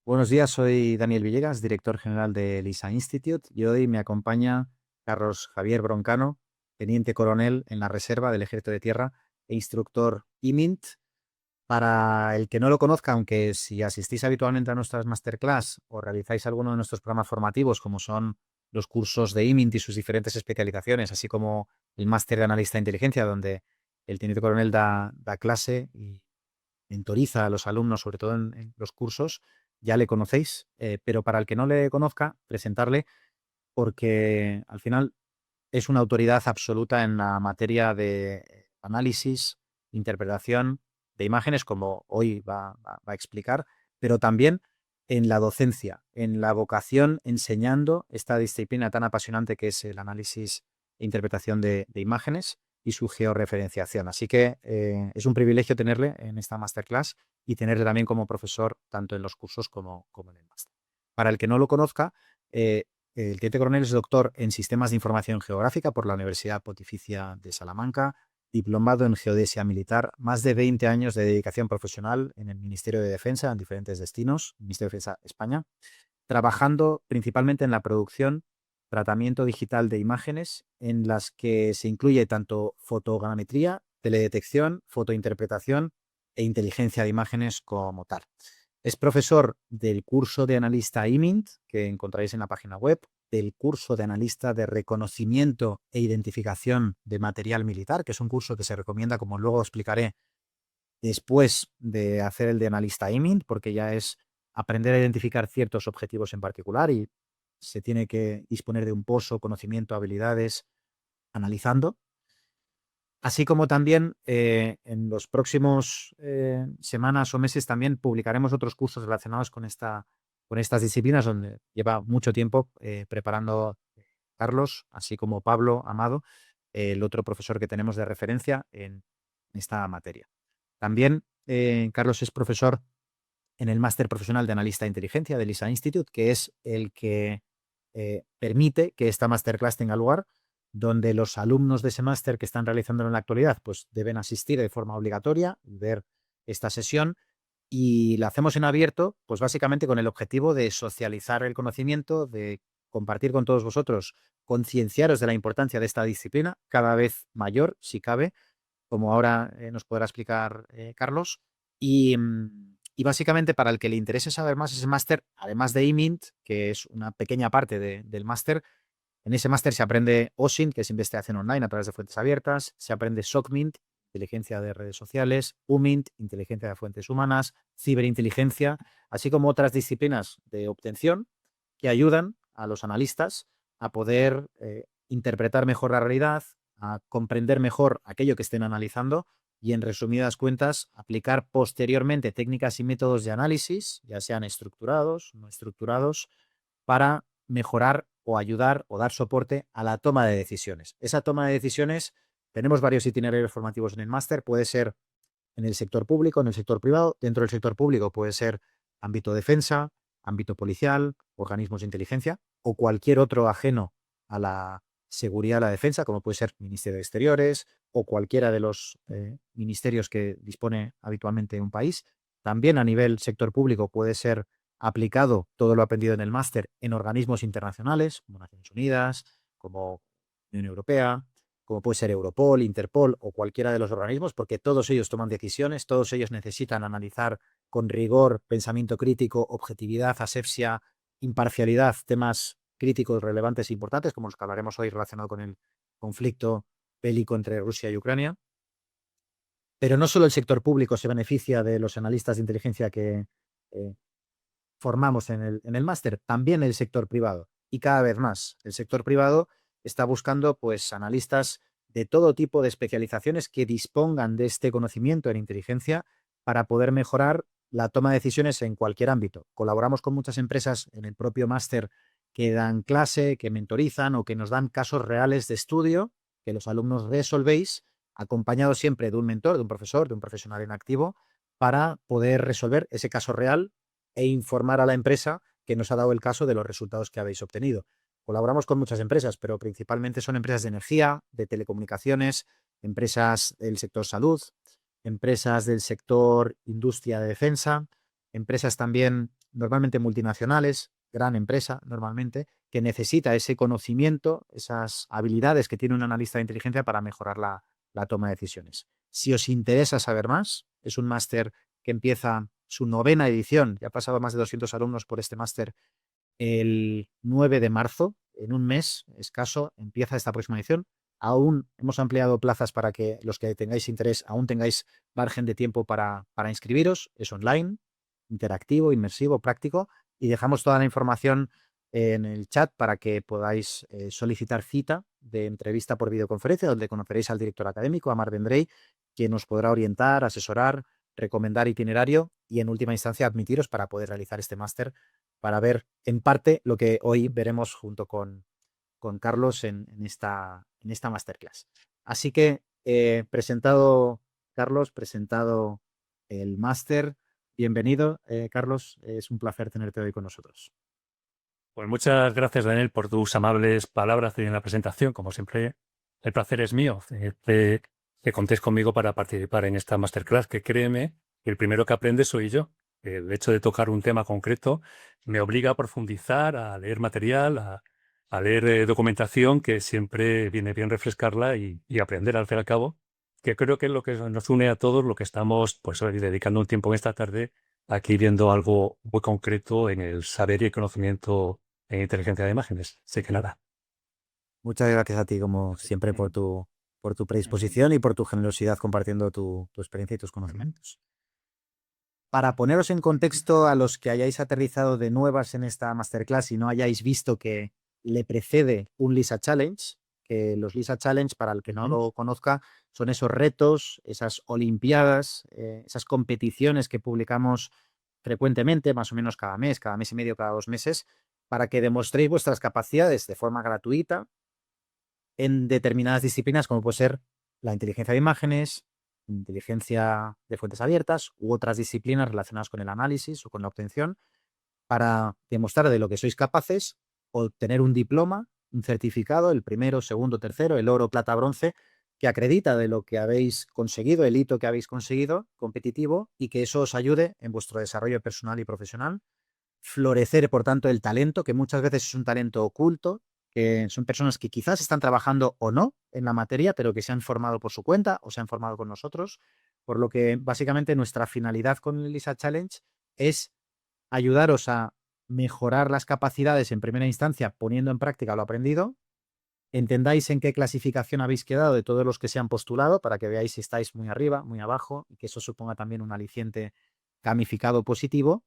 Buenos días, soy Daniel Villegas, director general del ISA Institute, y hoy me acompaña Carlos Javier Broncano, teniente coronel en la Reserva del Ejército de Tierra e instructor IMINT. Para el que no lo conozca, aunque si asistís habitualmente a nuestras masterclass o realizáis alguno de nuestros programas formativos, como son los cursos de IMINT y sus diferentes especializaciones, así como el máster de analista de inteligencia, donde el teniente coronel da clase y mentoriza a los alumnos, sobre todo en los cursos, ya le conocéis, pero para el que no le conozca, presentarle porque al final es una autoridad absoluta en la materia de análisis, interpretación de imágenes, como hoy va a explicar, pero también en la docencia, en la vocación enseñando esta disciplina tan apasionante que es el análisis e interpretación de imágenes y su georreferenciación. Así que es un privilegio tenerle en esta masterclass y tenerle también como profesor tanto en los cursos como en el máster. Para el que no lo conozca, el teniente coronel es doctor en Sistemas de Información Geográfica por la Universidad Pontificia de Salamanca, diplomado en Geodesia Militar, más de 20 años de dedicación profesional en el Ministerio de Defensa en diferentes destinos, Ministerio de Defensa España, trabajando principalmente en la producción, tratamiento digital de imágenes, en las que se incluye tanto fotogrametría, teledetección, fotointerpretación e inteligencia de imágenes como tal. Es profesor del curso de analista IMINT, que encontraréis en la página web, del curso de analista de reconocimiento e identificación de material militar, que es un curso que se recomienda, como luego explicaré, después de hacer el de analista IMINT, porque ya es aprender a identificar ciertos objetivos en particular y se tiene que disponer de un pozo, conocimiento, habilidades, analizando. Así como también en los próximos semanas o meses también publicaremos otros cursos relacionados con estas disciplinas, donde lleva mucho tiempo preparando Carlos, así como Pablo Amado, el otro profesor que tenemos de referencia en esta materia. También Carlos es profesor en el máster profesional de analista de inteligencia del ISA Institute, que es el que permite que esta masterclass tenga lugar, donde los alumnos de ese máster que están realizando en la actualidad pues deben asistir de forma obligatoria, ver esta sesión, y la hacemos en abierto, pues básicamente con el objetivo de socializar el conocimiento, de compartir con todos vosotros, concienciaros de la importancia de esta disciplina, cada vez mayor, si cabe, como ahora nos podrá explicar Carlos. Y básicamente para el que le interese saber más ese máster, además de IMINT, que es una pequeña parte del máster, en ese máster se aprende OSINT, que es investigación online a través de fuentes abiertas, se aprende SOCMINT, inteligencia de redes sociales, UMINT, inteligencia de fuentes humanas, ciberinteligencia, así como otras disciplinas de obtención que ayudan a los analistas a poder interpretar mejor la realidad, a comprender mejor aquello que estén analizando y, en resumidas cuentas, aplicar posteriormente técnicas y métodos de análisis, ya sean estructurados, no estructurados, para mejorar o ayudar o dar soporte a la toma de decisiones. Esa toma de decisiones, tenemos varios itinerarios formativos en el máster, puede ser en el sector público, en el sector privado. Dentro del sector público puede ser ámbito defensa, ámbito policial, organismos de inteligencia o cualquier otro ajeno a la seguridad, a la defensa, como puede ser Ministerio de Exteriores o cualquiera de los ministerios que dispone habitualmente un país. También a nivel sector público puede ser aplicado todo lo aprendido en el máster en organismos internacionales, como Naciones Unidas, como Unión Europea, como puede ser Europol, Interpol o cualquiera de los organismos, porque todos ellos toman decisiones, todos ellos necesitan analizar con rigor, pensamiento crítico, objetividad, asepsia, imparcialidad, temas críticos, relevantes e importantes, como los que hablaremos hoy relacionado con el conflicto bélico entre Rusia y Ucrania. Pero no solo el sector público se beneficia de los analistas de inteligencia que eh, formamos en el máster, también el sector privado. Y cada vez más, el sector privado está buscando pues analistas de todo tipo de especializaciones que dispongan de este conocimiento en inteligencia para poder mejorar la toma de decisiones en cualquier ámbito. Colaboramos con muchas empresas en el propio máster que dan clase, que mentorizan o que nos dan casos reales de estudio que los alumnos resolvéis, acompañados siempre de un mentor, de un profesor, de un profesional en activo, para poder resolver ese caso real e informar a la empresa que nos ha dado el caso de los resultados que habéis obtenido. Colaboramos con muchas empresas, pero principalmente son empresas de energía, de telecomunicaciones, empresas del sector salud, empresas del sector industria de defensa, empresas también normalmente multinacionales, gran empresa normalmente, que necesita ese conocimiento, esas habilidades que tiene un analista de inteligencia para mejorar la toma de decisiones. Si os interesa saber más, es un máster que empieza su 9ª edición, ya ha pasado más de 200 alumnos por este máster el 9 de marzo, en un mes escaso, empieza esta próxima edición. Aún hemos ampliado plazas para que los que tengáis interés aún tengáis margen de tiempo para inscribiros. Es online, interactivo, inmersivo, práctico, y dejamos toda la información en el chat para que podáis solicitar cita de entrevista por videoconferencia, donde conoceréis al director académico, a Marc Vendrell, quien os podrá orientar, asesorar, recomendar itinerario y en última instancia admitiros para poder realizar este máster, para ver en parte lo que hoy veremos junto con Carlos en esta masterclass. Así que presentado Carlos, presentado el máster, bienvenido Carlos, es un placer tenerte hoy con nosotros. Pues muchas gracias, Daniel, por tus amables palabras en la presentación. Como siempre, el placer es mío que contéis conmigo para participar en esta masterclass, que créeme, que el primero que aprende soy yo. El hecho de tocar un tema concreto me obliga a profundizar, a leer material, a leer documentación, que siempre viene bien refrescarla y aprender al fin y al cabo, que creo que es lo que nos une a todos, lo que estamos pues hoy dedicando un tiempo en esta tarde aquí viendo algo muy concreto en el saber y el conocimiento en inteligencia de imágenes. Así que nada. Muchas gracias a ti, como siempre, por tu predisposición y por tu generosidad compartiendo tu experiencia y tus conocimientos. Para poneros en contexto a los que hayáis aterrizado de nuevas en esta masterclass y no hayáis visto que le precede un LISA Challenge, que los LISA Challenge, para el que no lo conozca, son esos retos, esas olimpiadas, esas competiciones que publicamos frecuentemente, más o menos cada mes y medio, cada 2 meses, para que demostréis vuestras capacidades de forma gratuita en determinadas disciplinas, como puede ser la inteligencia de imágenes, inteligencia de fuentes abiertas u otras disciplinas relacionadas con el análisis o con la obtención, para demostrar de lo que sois capaces, obtener un diploma, un certificado, el primero, segundo, tercero, el oro, plata, bronce, que acredita de lo que habéis conseguido, el hito que habéis conseguido competitivo, y que eso os ayude en vuestro desarrollo personal y profesional. Florecer, por tanto, el talento, que muchas veces es un talento oculto, que son personas que quizás están trabajando o no en la materia, pero que se han formado por su cuenta o se han formado con nosotros, por lo que básicamente nuestra finalidad con el LISA Challenge es ayudaros a mejorar las capacidades en primera instancia poniendo en práctica lo aprendido, entendáis en qué clasificación habéis quedado de todos los que se han postulado para que veáis si estáis muy arriba, muy abajo y que eso suponga también un aliciente gamificado positivo.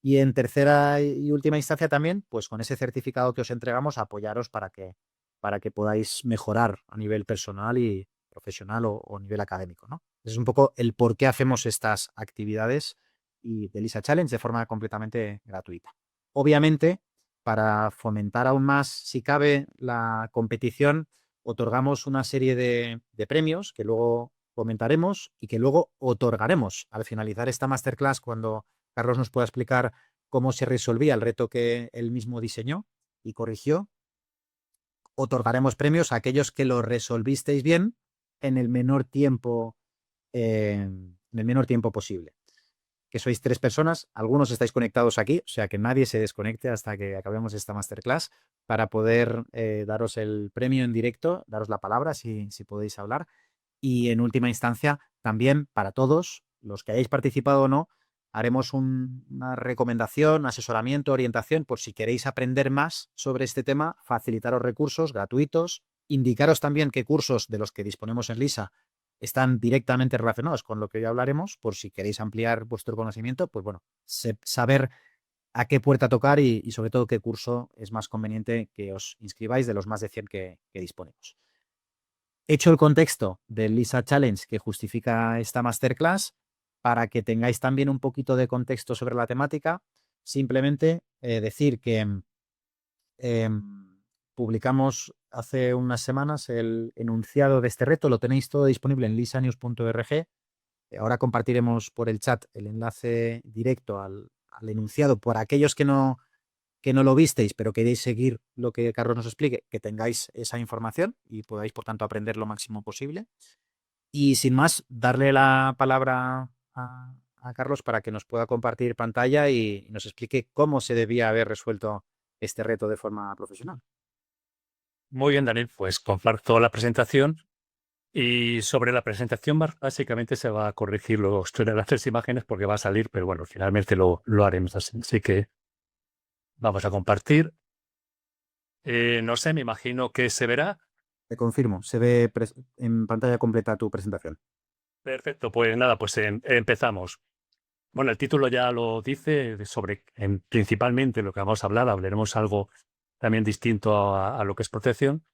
Y en tercera y última instancia también, pues con ese certificado que os entregamos, apoyaros para que podáis mejorar a nivel personal y profesional o nivel académico, ¿no? Es un poco el por qué hacemos estas actividades y de LISA Challenge de forma completamente gratuita. Obviamente, para fomentar aún más, si cabe, la competición, otorgamos una serie de premios que luego comentaremos y que luego otorgaremos al finalizar esta masterclass, cuando Carlos nos pueda explicar cómo se resolvía el reto que él mismo diseñó y corrigió. Otorgaremos premios a aquellos que lo resolvisteis bien en el menor tiempo, posible. Que sois 3 personas, algunos estáis conectados aquí, o sea que nadie se desconecte hasta que acabemos esta masterclass para poder daros el premio en directo, daros la palabra si podéis hablar. Y en última instancia, también para todos los que hayáis participado o no, haremos una recomendación, asesoramiento, orientación, por si queréis aprender más sobre este tema, facilitaros recursos gratuitos, indicaros también qué cursos de los que disponemos en LISA están directamente relacionados con lo que hoy hablaremos, por si queréis ampliar vuestro conocimiento, pues bueno, saber a qué puerta tocar y sobre todo qué curso es más conveniente que os inscribáis de los más de 100 que disponemos. Hecho el contexto del LISA Challenge que justifica esta masterclass, para que tengáis también un poquito de contexto sobre la temática, simplemente decir que publicamos hace unas semanas el enunciado de este reto, lo tenéis todo disponible en lisanews.org. Ahora compartiremos por el chat el enlace directo al enunciado por aquellos que no lo visteis, pero queréis seguir lo que Carlos nos explique, que tengáis esa información y podáis, por tanto, aprender lo máximo posible. Y sin más, darle la palabra a a Carlos para que nos pueda compartir pantalla y nos explique cómo se debía haber resuelto este reto de forma profesional. Muy bien, Daniel, pues comparto la presentación y sobre la presentación básicamente se va a corregir los tres imágenes porque va a salir, pero bueno, finalmente lo haremos así. Así que vamos a compartir. No sé, me imagino que se verá. Te confirmo, se ve en pantalla completa tu presentación. Perfecto, pues nada, pues empezamos. Bueno, el título ya lo dice sobre principalmente lo que vamos a hablar. Hablaremos algo también distinto a lo que es protección.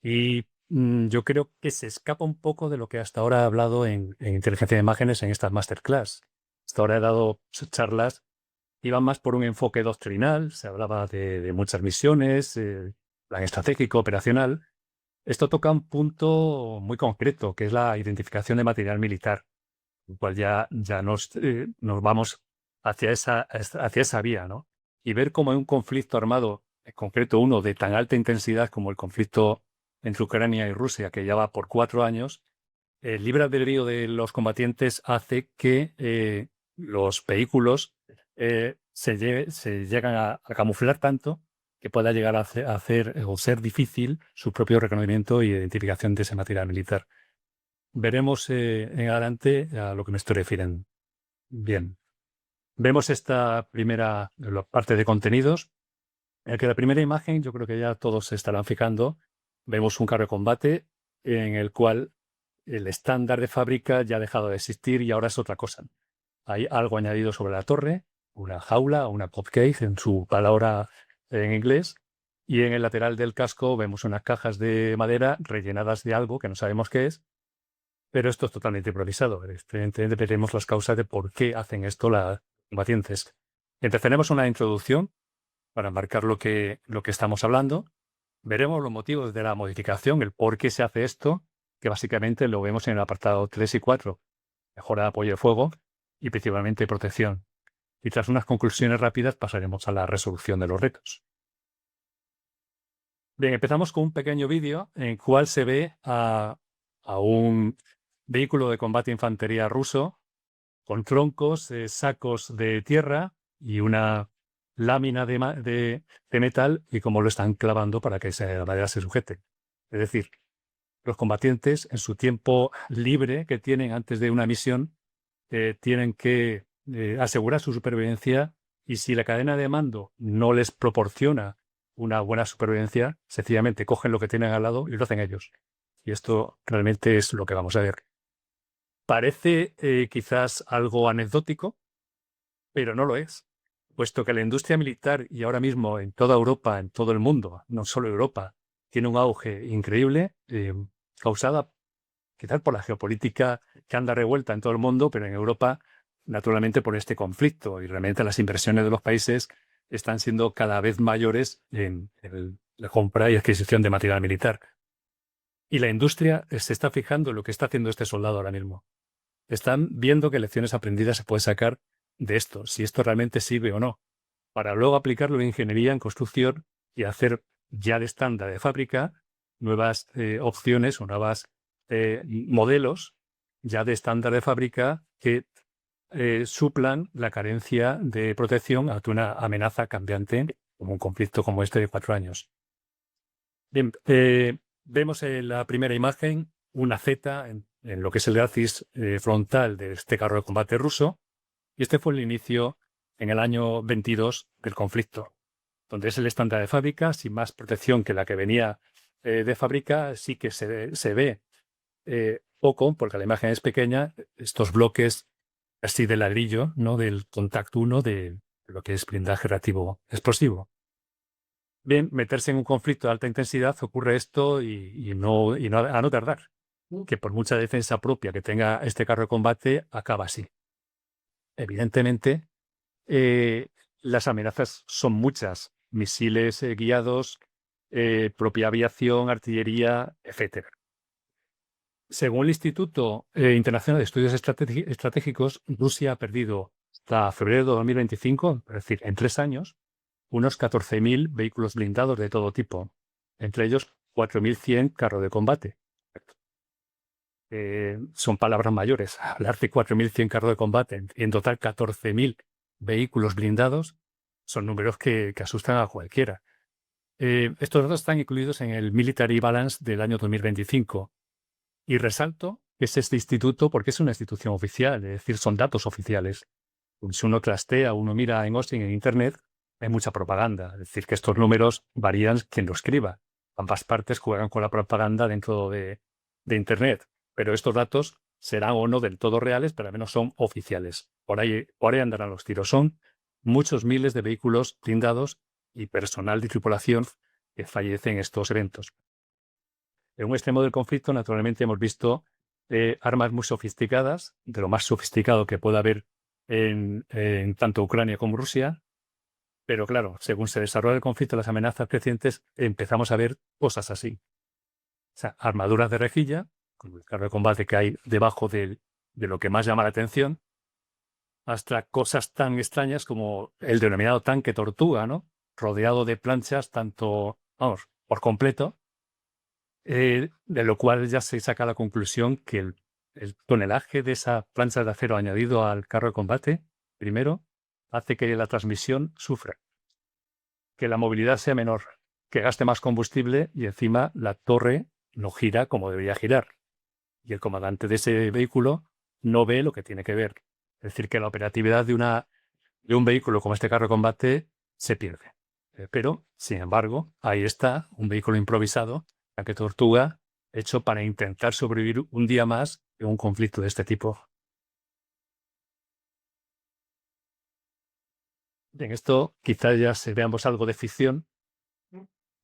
Y yo creo que se escapa un poco de lo que hasta ahora he hablado en inteligencia de imágenes en estas masterclass. Hasta ahora he dado charlas, iban más por un enfoque doctrinal, se hablaba de muchas misiones, plan estratégico, operacional. Esto toca un punto muy concreto, que es la identificación de material militar, el cual ya nos vamos hacia esa vía, ¿no? Y ver cómo en un conflicto armado, en concreto uno de tan alta intensidad como el conflicto entre Ucrania y Rusia, que ya va por 4 años, el libre albedrío de los combatientes hace que los vehículos se llegan a camuflar tanto que pueda llegar a hacer o ser difícil su propio reconocimiento y identificación de ese material militar. Veremos en adelante a lo que me estoy refiriendo. Bien, vemos esta primera la parte de contenidos, en que la primera imagen, yo creo que ya todos se estarán fijando, vemos un carro de combate en el cual el estándar de fábrica ya ha dejado de existir y ahora es otra cosa. Hay algo añadido sobre la torre, una jaula, una pop case en su palabra en inglés, y en el lateral del casco vemos unas cajas de madera rellenadas de algo que no sabemos qué es, pero esto es totalmente improvisado. Evidentemente veremos las causas de por qué hacen esto los combatientes. Empezaremos una introducción para marcar lo que estamos hablando. Veremos los motivos de la modificación, el por qué se hace esto, que básicamente lo vemos en el apartado 3 y 4. Mejora de apoyo de fuego y principalmente protección. Y tras unas conclusiones rápidas pasaremos a la resolución de los retos. Bien, empezamos con un pequeño vídeo en el cual se ve a un vehículo de combate infantería ruso con troncos, sacos de tierra y una lámina de metal y cómo lo están clavando para que la madera se sujete. Es decir, los combatientes en su tiempo libre que tienen antes de una misión tienen que asegurar su supervivencia, y si la cadena de mando no les proporciona una buena supervivencia, sencillamente cogen lo que tienen al lado y lo hacen ellos. Y esto realmente es lo que vamos a ver. Parece quizás algo anecdótico, pero no lo es, puesto que la industria militar, y ahora mismo en toda Europa, en todo el mundo, no solo Europa, tiene un auge increíble, causada quizás por la geopolítica que anda revuelta en todo el mundo, pero en Europa, naturalmente, por este conflicto. Y realmente las inversiones de los países están siendo cada vez mayores en la compra y adquisición de material militar. Y la industria se está fijando en lo que está haciendo este soldado ahora mismo. Están viendo qué lecciones aprendidas se puede sacar de esto, si esto realmente sirve o no, para luego aplicarlo en ingeniería, en construcción y hacer ya de estándar de fábrica nuevas opciones o nuevas modelos ya de estándar de fábrica que suplan la carencia de protección ante una amenaza cambiante como un conflicto como este de 4 años. Bien, vemos en la primera imagen una Z en lo que es el glacis frontal de este carro de combate ruso, y este fue el inicio en el año 22 del conflicto, donde es el estándar de fábrica, sin más protección que la que venía de fábrica. Sí que se ve poco, porque la imagen es pequeña, estos bloques así de ladrillo, ¿no? Del Contact 1 de lo que es blindaje reactivo explosivo. Bien, meterse en un conflicto de alta intensidad ocurre esto y no a no tardar, que por mucha defensa propia que tenga este carro de combate, acaba así. Evidentemente, las amenazas son muchas: misiles guiados, propia aviación, artillería, etcétera. Según el Instituto Internacional de Estudios Estratégicos, Rusia ha perdido hasta febrero de 2025, es decir, en 3 años, unos 14.000 vehículos blindados de todo tipo, entre ellos 4.100 carros de combate. son palabras mayores. Hablar de 4.100 carros de combate, en total 14.000 vehículos blindados, son números que asustan a cualquiera. Estos datos están incluidos en el Military Balance del año 2025. Y resalto que es este instituto porque es una institución oficial, es decir, son datos oficiales. Si uno trastea, uno mira en Austin, en Internet, hay mucha propaganda. Es decir, que estos números varían quien lo escriba. Ambas partes juegan con la propaganda dentro de Internet. Pero estos datos serán o no del todo reales, pero al menos son oficiales. Por ahí andarán los tiros. Son muchos miles de vehículos blindados y personal de tripulación que fallecen en estos eventos. En un extremo del conflicto, naturalmente, hemos visto armas muy sofisticadas, de lo más sofisticado que pueda haber en tanto Ucrania como Rusia. Pero claro, según se desarrolla el conflicto, las amenazas crecientes, empezamos a ver cosas así. O sea, armaduras de rejilla, con el carro de combate que hay debajo de lo que más llama la atención, hasta cosas tan extrañas como el denominado tanque tortuga, ¿no? Rodeado de planchas, tanto, vamos, por completo, de lo cual ya se saca la conclusión que el tonelaje de esa plancha de acero añadido al carro de combate, primero, hace que la transmisión sufra, que la movilidad sea menor, que gaste más combustible y encima la torre no gira como debería girar. Y el comandante de ese vehículo no ve lo que tiene que ver. Es decir, que la operatividad de un vehículo como este carro de combate se pierde. Pero, sin embargo, ahí está un vehículo improvisado, tanque tortuga, hecho para intentar sobrevivir un día más en un conflicto de este tipo. En esto quizás ya veamos algo de ficción,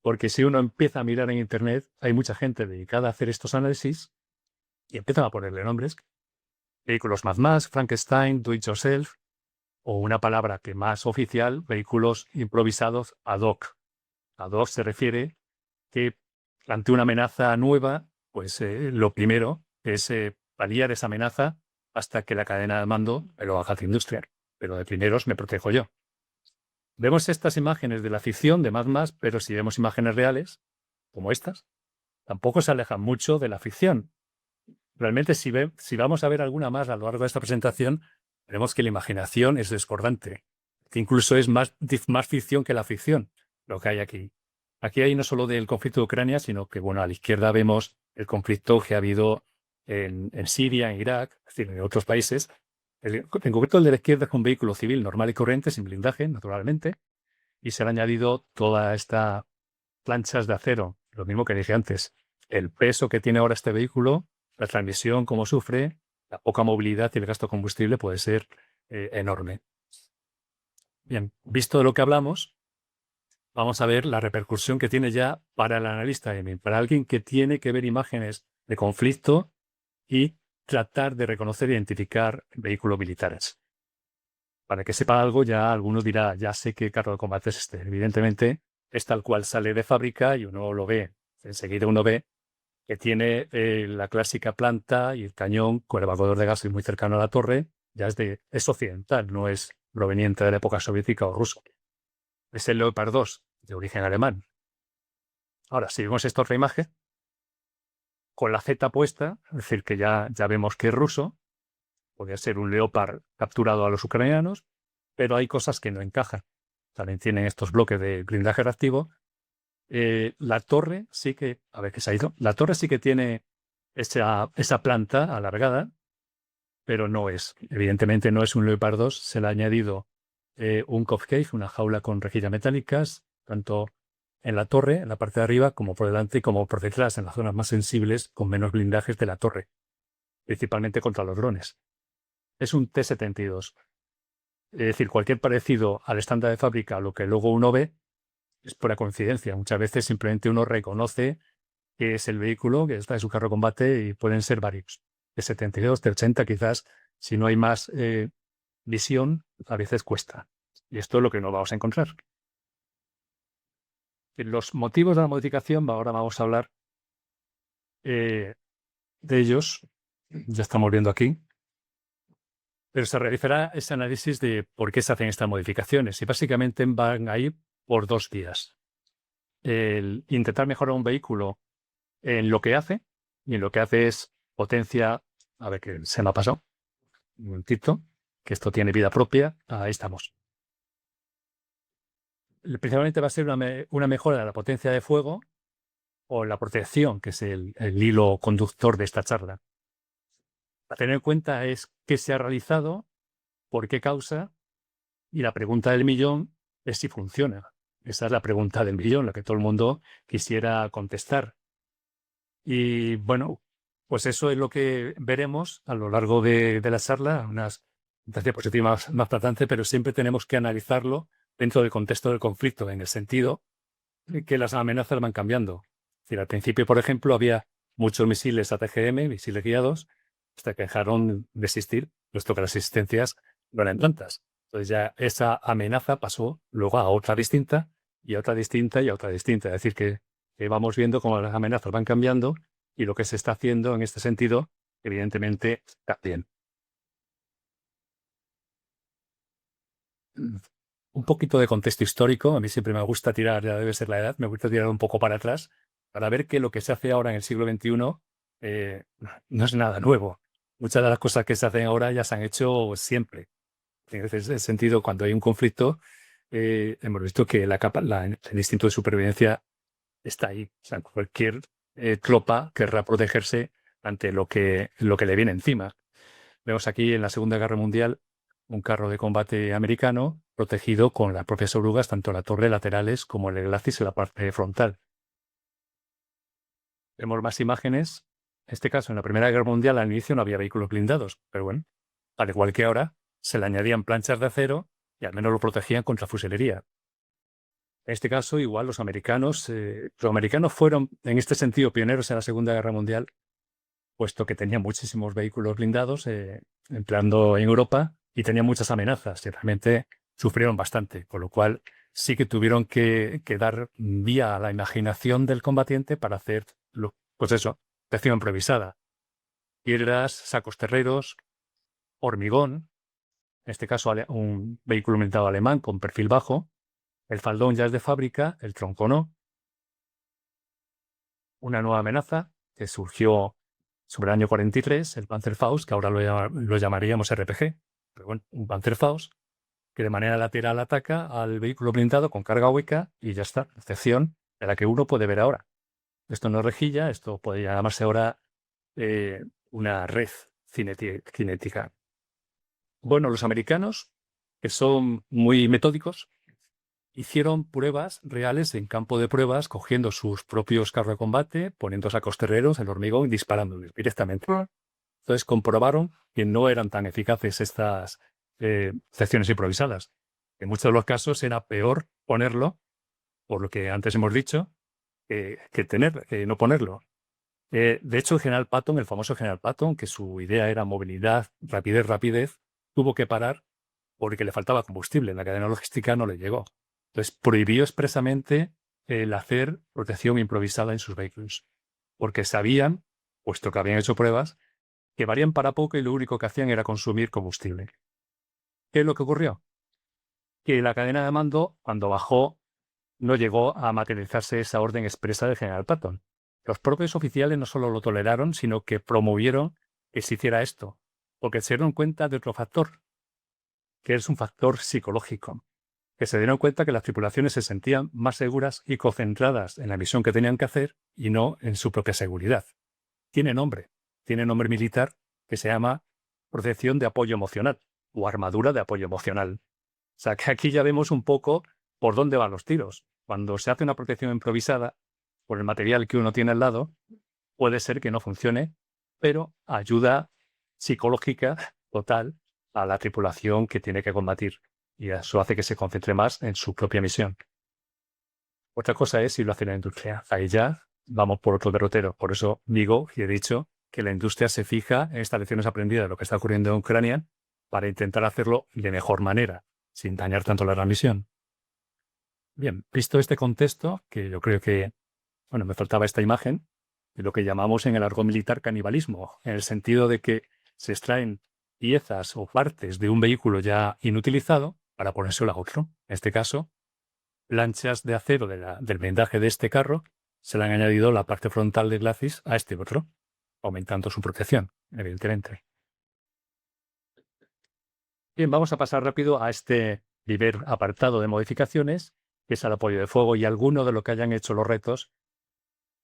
porque si uno empieza a mirar en Internet, hay mucha gente dedicada a hacer estos análisis y empiezan a ponerle nombres. Vehículos Mad Max, Frankenstein, Do It Yourself, o una palabra que más oficial, vehículos improvisados ad hoc. Ad hoc se refiere que ante una amenaza nueva, pues lo primero es paliar esa amenaza hasta que la cadena de mando me lo haga industrial. Pero de primeros me protejo yo. Vemos estas imágenes de la ficción de Mad Max, pero si vemos imágenes reales, como estas, tampoco se alejan mucho de la ficción. Realmente, si vamos a ver alguna más a lo largo de esta presentación, veremos que la imaginación es desbordante, que incluso es más ficción que la ficción, lo que hay aquí. Aquí hay no solo del conflicto de Ucrania, sino que, bueno, a la izquierda vemos el conflicto que ha habido en Siria, en Irak, es decir, en otros países. En concreto, el de la izquierda es un vehículo civil normal y corriente, sin blindaje, naturalmente, y se han añadido todas estas planchas de acero, lo mismo que dije antes. El peso que tiene ahora este vehículo, la transmisión, cómo sufre, la poca movilidad y el gasto de combustible puede ser enorme. Bien, visto de lo que hablamos, vamos a ver la repercusión que tiene ya para el analista EMI, para alguien que tiene que ver imágenes de conflicto y tratar de reconocer e identificar vehículos militares. Para que sepa algo, ya alguno dirá, ya sé qué carro de combate es este. Evidentemente, es tal cual sale de fábrica y uno lo ve. Enseguida uno ve que tiene la clásica planta y el cañón con el evacuador de gases muy cercano a la torre. Ya es occidental, no es proveniente de la época soviética o rusa. Es el Leopard 2, de origen alemán. Ahora, si vemos esta otra imagen, con la Z puesta, es decir, que ya vemos que es ruso, podría ser un Leopard capturado a los ucranianos, pero hay cosas que no encajan. También tienen estos bloques de blindaje reactivo. La torre sí que, a ver qué se ha ido, la torre sí que tiene esa planta alargada, pero no es, evidentemente no es un Leopard 2, se le ha añadido un cof cage, una jaula con rejillas metálicas, tanto en la torre, en la parte de arriba, como por delante y como por detrás, en las zonas más sensibles, con menos blindajes de la torre, principalmente contra los drones. Es un T-72. Es decir, cualquier parecido al estándar de fábrica, lo que luego uno ve, es pura coincidencia. Muchas veces simplemente uno reconoce que es el vehículo, que está en su carro de combate y pueden ser varios. T-72, T-80 quizás, si no hay más visión, a veces cuesta. Y esto es lo que no vamos a encontrar. Los motivos de la modificación, ahora vamos a hablar de ellos. Ya estamos viendo aquí. Pero se realizará ese análisis de por qué se hacen estas modificaciones. Y básicamente van a ir por dos vías. El intentar mejorar un vehículo en lo que hace, y en lo que hace es potencia, a ver que se me ha pasado, un momentito, que esto tiene vida propia, ahí estamos. Principalmente va a ser una mejora de la potencia de fuego o la protección, que es el hilo conductor de esta charla. A tener en cuenta es qué se ha realizado, por qué causa, y la pregunta del millón es si funciona. Esa es la pregunta del millón, la que todo el mundo quisiera contestar. Y bueno, pues eso es lo que veremos a lo largo de la charla, unas diapositivas más tratantes, pero siempre tenemos que analizarlo dentro del contexto del conflicto, en el sentido de que las amenazas van cambiando. Es decir, al principio, por ejemplo, había muchos misiles ATGM, misiles guiados, hasta que dejaron de existir, puesto que las existencias no eran tantas. Entonces ya esa amenaza pasó luego a otra distinta, y a otra distinta, y a otra distinta. Es decir, que vamos viendo cómo las amenazas van cambiando y lo que se está haciendo en este sentido, evidentemente, también. Un poquito de contexto histórico. A mí siempre me gusta tirar, ya debe ser la edad, me gusta tirar un poco para atrás para ver que lo que se hace ahora en el siglo XXI no es nada nuevo. Muchas de las cosas que se hacen ahora ya se han hecho siempre. En ese sentido, cuando hay un conflicto, hemos visto que el instinto de supervivencia está ahí. O sea, cualquier tropa querrá protegerse ante lo que le viene encima. Vemos aquí en la Segunda Guerra Mundial un carro de combate americano protegido con las propias orugas, tanto la torre laterales como el glacis en la parte frontal. Vemos más imágenes. En este caso, en la Primera Guerra Mundial, al inicio no había vehículos blindados, pero bueno, al igual que ahora, se le añadían planchas de acero y al menos lo protegían contra fusilería. En este caso, igual los americanos fueron en este sentido pioneros en la Segunda Guerra Mundial, puesto que tenían muchísimos vehículos blindados entrando en Europa y tenían muchas amenazas y realmente sufrieron bastante, con lo cual sí que tuvieron que dar vía a la imaginación del combatiente para hacer, pues eso, protección improvisada. Piedras, sacos terreros, hormigón, en este caso un vehículo blindado alemán con perfil bajo, el faldón ya es de fábrica, el tronco no. Una nueva amenaza que surgió sobre el año 43, el Panzerfaust, que ahora lo llamaríamos RPG, pero bueno, un Panzerfaust que de manera lateral ataca al vehículo blindado con carga hueca y ya está, excepción de la que uno puede ver ahora. Esto no es rejilla, esto puede llamarse ahora una red cinética. Bueno, los americanos, que son muy metódicos, hicieron pruebas reales en campo de pruebas, cogiendo sus propios carros de combate, poniendo sacos terreros, el hormigón y disparándoles directamente. Entonces comprobaron que no eran tan eficaces estas secciones improvisadas. En muchos de los casos era peor ponerlo, por lo que antes hemos dicho, que no ponerlo. De hecho, el famoso general Patton, que su idea era movilidad, rapidez, tuvo que parar porque le faltaba combustible. En la cadena logística no le llegó. Entonces, prohibió expresamente el hacer protección improvisada en sus vehículos, porque sabían, puesto que habían hecho pruebas, que varían para poco y lo único que hacían era consumir combustible. ¿Qué es lo que ocurrió? Que la cadena de mando, cuando bajó, no llegó a materializarse esa orden expresa del general Patton. Los propios oficiales no solo lo toleraron, sino que promovieron que se hiciera esto, porque se dieron cuenta de otro factor, que es un factor psicológico, que se dieron cuenta que las tripulaciones se sentían más seguras y concentradas en la misión que tenían que hacer y no en su propia seguridad. Tiene nombre militar que se llama protección de apoyo emocional o armadura de apoyo emocional. O sea que aquí ya vemos un poco por dónde van los tiros. Cuando se hace una protección improvisada, por el material que uno tiene al lado, puede ser que no funcione, pero ayuda psicológica total a la tripulación que tiene que combatir. Y eso hace que se concentre más en su propia misión. Otra cosa es si lo hace la industria. Ahí ya vamos por otro derrotero. Por eso digo y he dicho que la industria se fija en estas lecciones aprendidas de lo que está ocurriendo en Ucrania para intentar hacerlo de mejor manera, sin dañar tanto la transmisión. Bien, visto este contexto, que yo creo que, me faltaba esta imagen, de lo que llamamos en el argot militar canibalismo, en el sentido de que se extraen piezas o partes de un vehículo ya inutilizado para ponérselo a otro. En este caso, planchas de acero del blindaje de este carro, se le han añadido la parte frontal de glacis a este otro. aumentando su protección, evidentemente. Bien, vamos a pasar rápido a este primer apartado de modificaciones, que es el apoyo de fuego, y alguno de lo que hayan hecho los retos,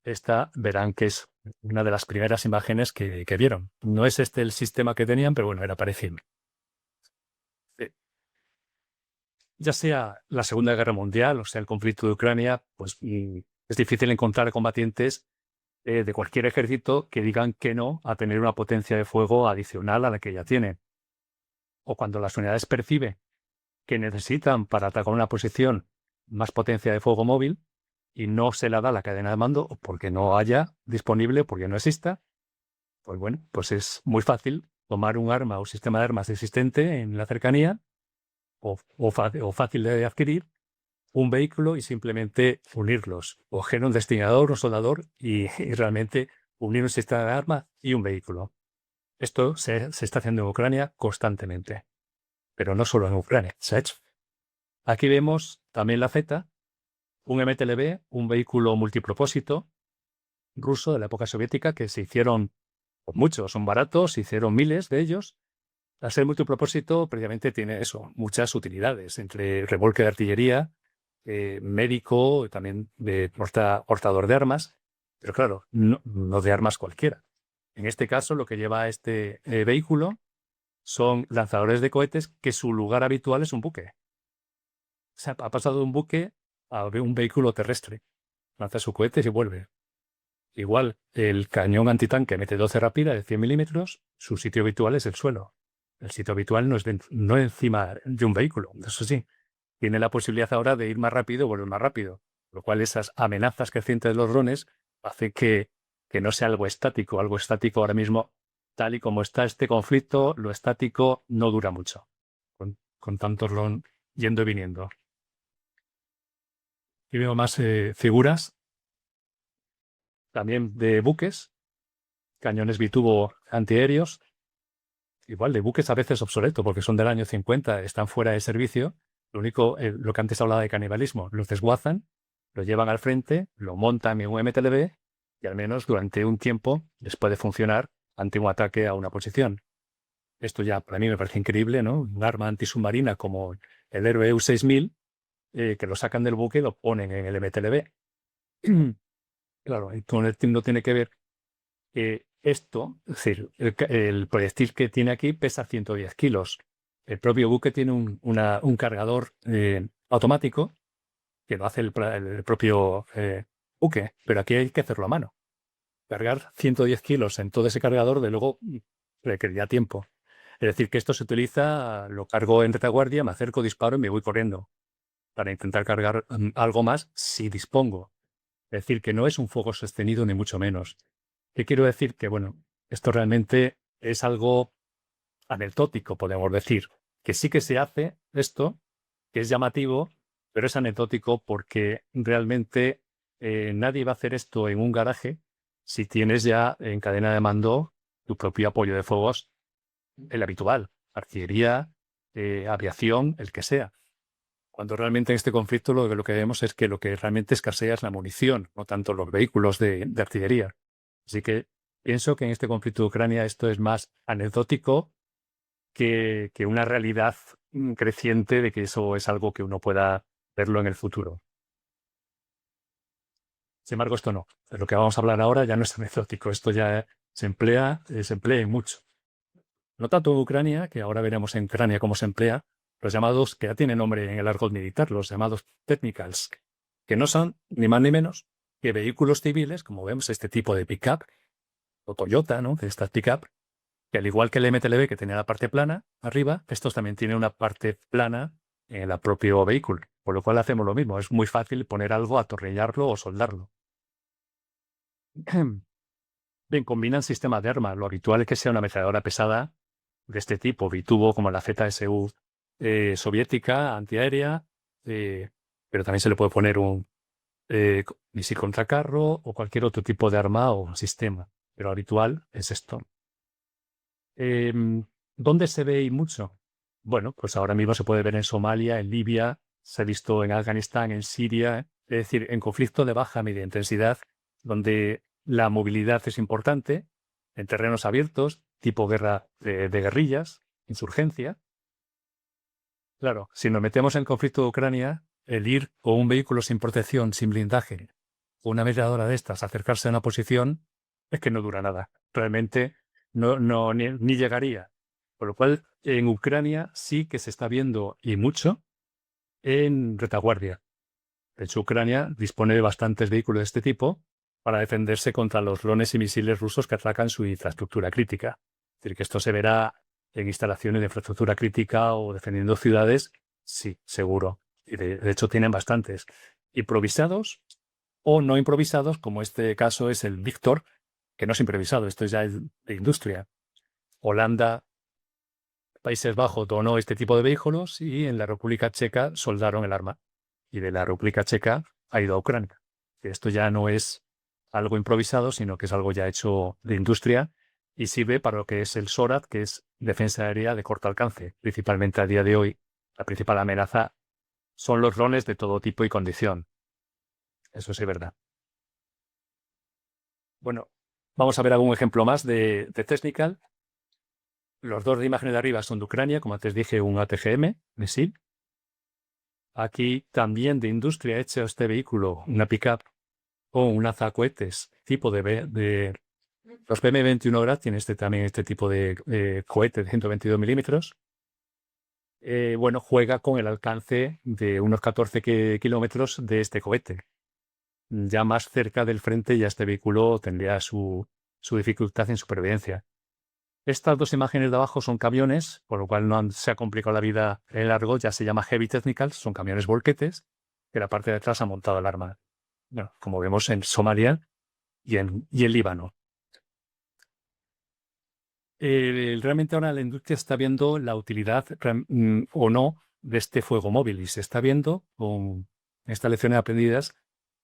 esta verán que es una de las primeras imágenes que vieron. No es este el sistema que tenían, pero bueno, era parecido. Ya sea la Segunda Guerra Mundial o sea el conflicto de Ucrania, pues es difícil encontrar combatientes de cualquier ejército que digan que no a tener una potencia de fuego adicional a la que ya tienen. O cuando las unidades perciben que necesitan para atacar una posición más potencia de fuego móvil y no se la da la cadena de mando porque no haya disponible, porque no exista, pues bueno, pues es muy fácil tomar un arma o sistema de armas existente en la cercanía o fácil de adquirir, un vehículo y simplemente unirlos. Coger un destinador, un soldador y realmente unir un sistema de armas y un vehículo. Esto se está haciendo en Ucrania constantemente, pero no solo en Ucrania, se ha hecho. Aquí vemos también la Z, un MTLB, un vehículo multipropósito ruso de la época soviética que se hicieron, pues muchos, son baratos, se hicieron miles de ellos. Al ser multipropósito, previamente tiene eso, muchas utilidades, entre remolque de artillería, médico, también de portador de armas, pero claro, no de armas cualquiera. En este caso, lo que lleva este vehículo son lanzadores de cohetes que su lugar habitual es un buque. O sea, ha pasado de un buque a un vehículo terrestre. Lanza sus cohetes y vuelve. Igual, el cañón antitanque mete 12 rápida de 100 milímetros, su sitio habitual es el suelo. El sitio habitual no es encima de un vehículo, eso sí. Tiene la posibilidad ahora de ir más rápido o volver más rápido, lo cual esas amenazas crecientes de los drones hace que no sea algo estático. Algo estático ahora mismo, tal y como está este conflicto, lo estático no dura mucho, con tantos drones yendo y viniendo. Aquí veo más figuras, también de buques, cañones bitubo antiaéreos, igual de buques a veces obsoletos porque son del año 50, están fuera de servicio. Lo único, lo que antes hablaba de canibalismo, los desguazan, lo llevan al frente, lo montan en un MTLB y al menos durante un tiempo les puede funcionar ante un ataque a una posición. Esto ya para mí me parece increíble, ¿no? Un arma antisubmarina como el Héroe EU6000, que lo sacan del buque y lo ponen en el MTLB. Claro, no tiene que ver que esto, es decir, el proyectil que tiene aquí pesa 110 kilos. El propio buque tiene un cargador automático que lo hace el propio buque, pero aquí hay que hacerlo a mano. Cargar 110 kilos en todo ese cargador, de luego, requeriría tiempo. Es decir, que esto se utiliza, lo cargo en retaguardia, me acerco, disparo y me voy corriendo para intentar cargar algo más si dispongo. Es decir, que no es un fuego sostenido ni mucho menos. ¿Qué quiero decir? Que, bueno, esto realmente es algo anecdótico, podemos decir. Que sí que se hace esto, que es llamativo, pero es anecdótico porque realmente nadie va a hacer esto en un garaje si tienes ya en cadena de mando tu propio apoyo de fuegos, el habitual, artillería, aviación, el que sea. Cuando realmente en este conflicto lo que vemos es que lo que realmente escasea es la munición, no tanto los vehículos de artillería. Así que pienso que en este conflicto de Ucrania esto es más anecdótico que una realidad creciente de que eso es algo que uno pueda verlo en el futuro. Sin embargo, esto no. De lo que vamos a hablar ahora ya no es anecdótico. Esto ya se emplea en mucho. No tanto en Ucrania, que ahora veremos en Ucrania cómo se emplea, los llamados, que ya tienen nombre en el argot militar, los llamados technicals, que no son ni más ni menos que vehículos civiles, como vemos este tipo de pick-up, o Toyota, ¿no? De estas pick-up, que al igual que el MTLB, que tenía la parte plana arriba, estos también tienen una parte plana en el propio vehículo, por lo cual hacemos lo mismo. Es muy fácil poner algo, atornillarlo o soldarlo. Bien, combinan sistemas de armas. Lo habitual es que sea una ametralladora pesada de este tipo, bitubo, como la ZSU soviética, antiaérea, pero también se le puede poner un misil contra carro o cualquier otro tipo de arma o sistema. Pero lo habitual es esto. ¿Dónde se ve y mucho? Bueno, pues ahora mismo se puede ver en Somalia, en Libia, se ha visto en Afganistán, en Siria, es decir, en conflicto de baja media intensidad, donde la movilidad es importante, en terrenos abiertos, tipo guerra de guerrillas, insurgencia. Claro, si nos metemos en el conflicto de Ucrania, el ir con un vehículo sin protección, sin blindaje, o una ametralladora de estas, acercarse a una posición, es que no dura nada. Realmente ni llegaría. Por lo cual, en Ucrania sí que se está viendo, y mucho, en retaguardia. De hecho, Ucrania dispone de bastantes vehículos de este tipo para defenderse contra los drones y misiles rusos que atacan su infraestructura crítica. Es decir, que esto se verá en instalaciones de infraestructura crítica o defendiendo ciudades, sí, seguro. Y de hecho tienen bastantes. Improvisados o no improvisados, como este caso es el Victor, que no es improvisado, esto ya es de industria. Holanda, Países Bajos donó este tipo de vehículos y en la República Checa soldaron el arma. Y de la República Checa ha ido a Ucrania. Esto ya no es algo improvisado, sino que es algo ya hecho de industria y sirve para lo que es el SORAD, que es defensa aérea de corto alcance. Principalmente a día de hoy, la principal amenaza son los drones de todo tipo y condición. Eso sí es verdad. Bueno, vamos a ver algún ejemplo más de Technical. Los dos de imágenes de arriba son de Ucrania, como antes dije, un ATGM, misil. Aquí también de industria hecho este vehículo, una pickup o un lanzacohetes tipo de los PM-21 Grad tiene también este tipo de cohete de 122 milímetros. Bueno, juega con el alcance de unos 14 kilómetros de este cohete. Ya más cerca del frente ya este vehículo tendría su dificultad en supervivencia. Estas dos imágenes de abajo son camiones, por lo cual no se ha complicado la vida en largo, ya se llama Heavy Technical, son camiones volquetes, que la parte de atrás ha montado el arma. Bueno, como vemos en Somalia y en Líbano. Realmente ahora la industria está viendo la utilidad o no de este fuego móvil y se está viendo con estas lecciones aprendidas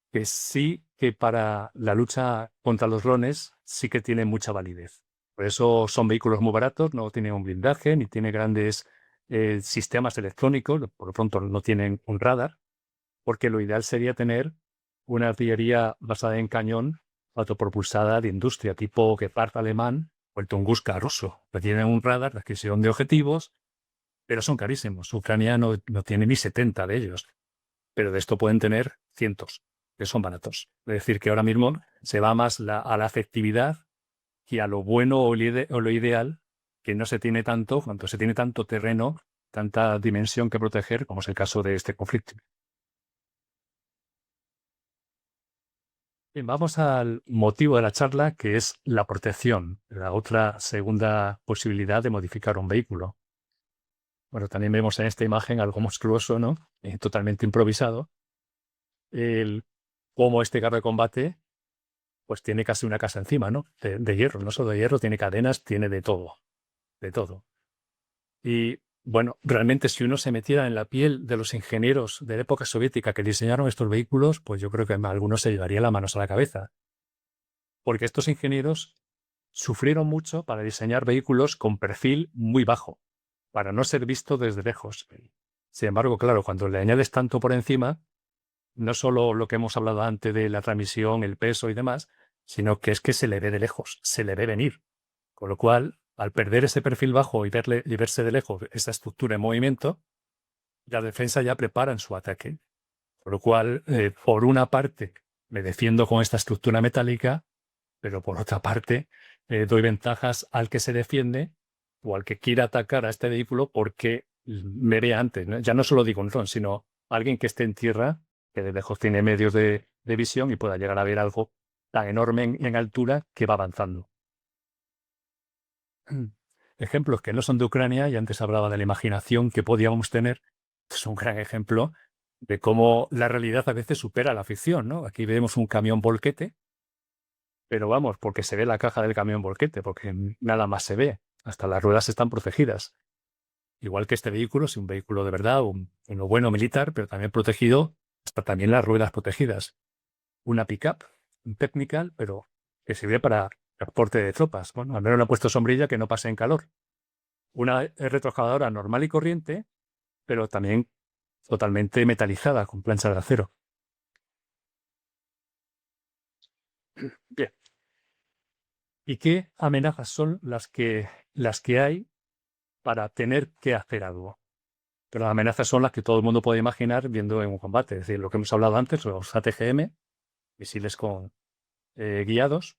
que sí que para la lucha contra los drones sí que tiene mucha validez. Por eso son vehículos muy baratos, no tienen un blindaje ni tienen grandes sistemas electrónicos, por lo pronto no tienen un radar, porque lo ideal sería tener una artillería basada en cañón autopropulsada de industria, tipo Gepard alemán o el Tunguska ruso, que tienen un radar de adquisición de objetivos, pero son carísimos. Ucrania no tiene ni 70 de ellos, pero de esto pueden tener cientos, que son baratos. Es decir, que ahora mismo se va más a la efectividad que a lo bueno o lo ideal, que no se tiene tanto, cuando se tiene tanto terreno, tanta dimensión que proteger, como es el caso de este conflicto. Bien, vamos al motivo de la charla, que es la protección, la otra segunda posibilidad de modificar un vehículo. Bueno, también vemos en esta imagen algo monstruoso, ¿no? Totalmente improvisado. Cómo este carro de combate pues tiene casi una casa encima, ¿no? De hierro, no solo de hierro, tiene cadenas, tiene de todo, de todo. Y bueno, realmente si uno se metiera en la piel de los ingenieros de la época soviética que diseñaron estos vehículos, pues yo creo que a algunos se llevaría las manos a la cabeza. Porque estos ingenieros sufrieron mucho para diseñar vehículos con perfil muy bajo, para no ser visto desde lejos. Sin embargo, claro, cuando le añades tanto por encima, no solo lo que hemos hablado antes de la transmisión, el peso y demás, sino que es que se le ve de lejos, se le ve venir. Con lo cual, al perder ese perfil bajo y verse de lejos esa estructura en movimiento, la defensa ya preparan su ataque. Con lo cual, por una parte, me defiendo con esta estructura metálica, pero por otra parte, doy ventajas al que se defiende o al que quiera atacar a este vehículo porque me ve antes, ¿no? Ya no solo digo un dron, sino alguien que esté en tierra, que de lejos tiene medios de visión y pueda llegar a ver algo tan enorme en altura que va avanzando. Ejemplos que no son de Ucrania, y antes hablaba de la imaginación que podíamos tener, es un gran ejemplo de cómo la realidad a veces supera la ficción, ¿no? Aquí vemos un camión volquete, pero vamos, porque se ve la caja del camión volquete, porque nada más se ve, hasta las ruedas están protegidas. Igual que este vehículo, es un vehículo de verdad, uno bueno militar, pero también protegido, hasta también las ruedas protegidas. Una pickup, un technical, pero que sirve para transporte de tropas. Bueno, al menos le han puesto sombrilla que no pase en calor. Una retroexcavadora normal y corriente, pero también totalmente metalizada, con planchas de acero. Bien. ¿Y qué amenazas son las que hay para tener que hacer algo? Pero las amenazas son las que todo el mundo puede imaginar viendo en un combate. Es decir, lo que hemos hablado antes, los ATGM, misiles guiados.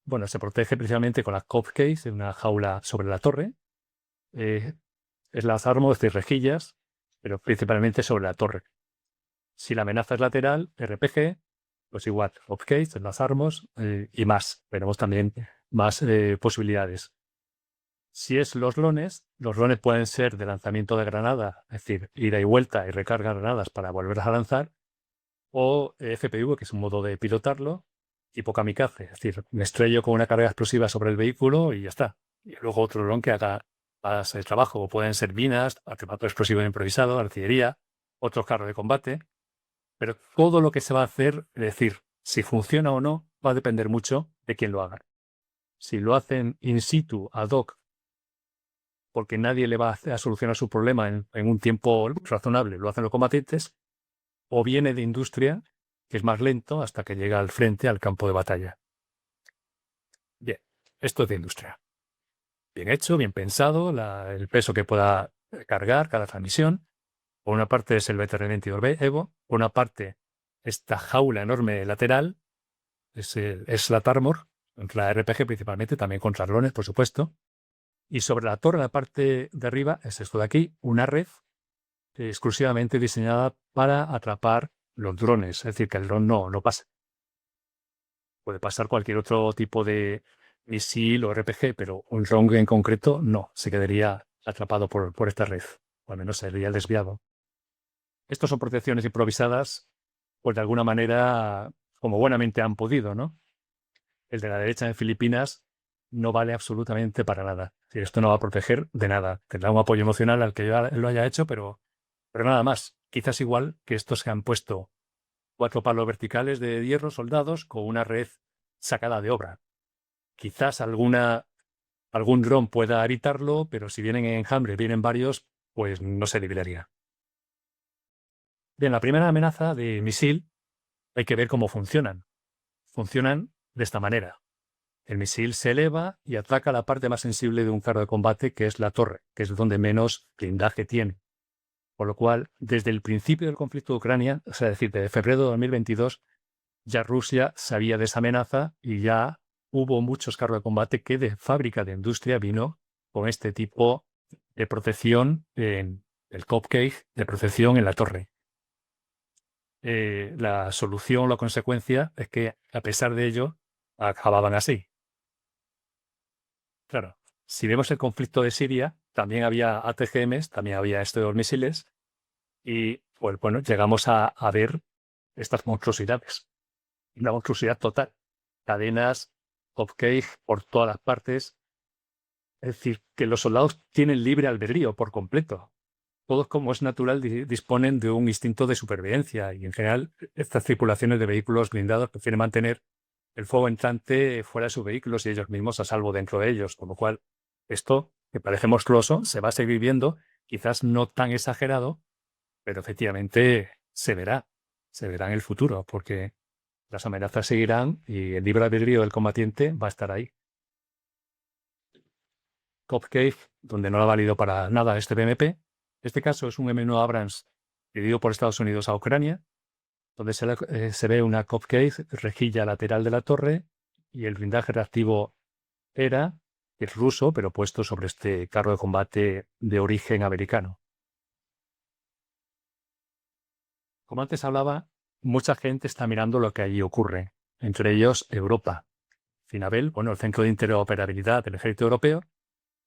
Bueno, se protege principalmente con la COP case en una jaula sobre la torre. Es las armas de rejillas, pero principalmente sobre la torre. Si la amenaza es lateral, RPG, pues igual, COP case, las armas y más. Veremos también más posibilidades. Si es los drones pueden ser de lanzamiento de granada, es decir, ida y vuelta y recarga granadas para volverlas a lanzar, o FPV, que es un modo de pilotarlo, tipo kamikaze, es decir, me estrello con una carga explosiva sobre el vehículo y ya está. Y luego otro dron que haga el trabajo, o pueden ser minas, artefacto explosivo improvisado, artillería, otros carros de combate, pero todo lo que se va a hacer, es decir, si funciona o no, va a depender mucho de quién lo haga. Si lo hacen in situ, ad hoc, porque nadie le va a solucionar su problema en un tiempo razonable, lo hacen los combatientes, o viene de industria, que es más lento hasta que llega al frente, al campo de batalla. Bien, esto es de industria. Bien hecho, bien pensado, el peso que pueda cargar cada transmisión. Por una parte es el BTR-22B Evo, por una parte esta jaula enorme lateral, es la Tarmor, contra la RPG principalmente, también contra drones, por supuesto. Y sobre la torre, la parte de arriba, es esto de aquí, una red exclusivamente diseñada para atrapar los drones, es decir, que el dron no pase. Puede pasar cualquier otro tipo de misil o RPG, pero un dron en concreto no, se quedaría atrapado por esta red, o al menos sería desviado. Estas son protecciones improvisadas, pues de alguna manera, como buenamente han podido, ¿no? El de la derecha en Filipinas no vale absolutamente para nada. Es decir, esto no va a proteger de nada. Tendrá un apoyo emocional al que lo haya hecho, pero nada más. Quizás igual que estos que han puesto 4 palos verticales de hierro soldados con una red sacada de obra. Quizás algún dron pueda evitarlo, pero si vienen en enjambre, vienen varios, pues no se liberaría. Bien, la primera amenaza de misil hay que ver cómo funcionan. Funcionan de esta manera. El misil se eleva y ataca la parte más sensible de un carro de combate, que es la torre, que es donde menos blindaje tiene. Por lo cual, desde el principio del conflicto de Ucrania, es decir, de febrero de 2022, ya Rusia sabía de esa amenaza y ya hubo muchos carros de combate que de fábrica de industria vino con este tipo de protección en el COP cage, de protección en la torre. La solución, la consecuencia, es que a pesar de ello, acababan así. Claro, si vemos el conflicto de Siria, también había ATGMs, también había estos misiles, y pues bueno, llegamos a ver estas monstruosidades. Una monstruosidad total. Cadenas, COP cage por todas las partes. Es decir, que los soldados tienen libre albedrío por completo. Todos, como es natural, disponen de un instinto de supervivencia y, en general, estas tripulaciones de vehículos blindados prefieren mantener el fuego entrante fuera de sus vehículos y ellos mismos a salvo dentro de ellos. Con lo cual, esto, que parece monstruoso, se va a seguir viendo, quizás no tan exagerado, pero efectivamente se verá en el futuro, porque las amenazas seguirán y el libre albedrío del combatiente va a estar ahí. COP cage, donde no lo ha valido para nada este BMP. Este caso es un M1 Abrams pedido por Estados Unidos a Ucrania, donde se ve una COP cage, rejilla lateral de la torre y el blindaje reactivo ERA, que es ruso, pero puesto sobre este carro de combate de origen americano. Como antes hablaba, mucha gente está mirando lo que allí ocurre, entre ellos Europa. Finabel, el Centro de Interoperabilidad del Ejército Europeo,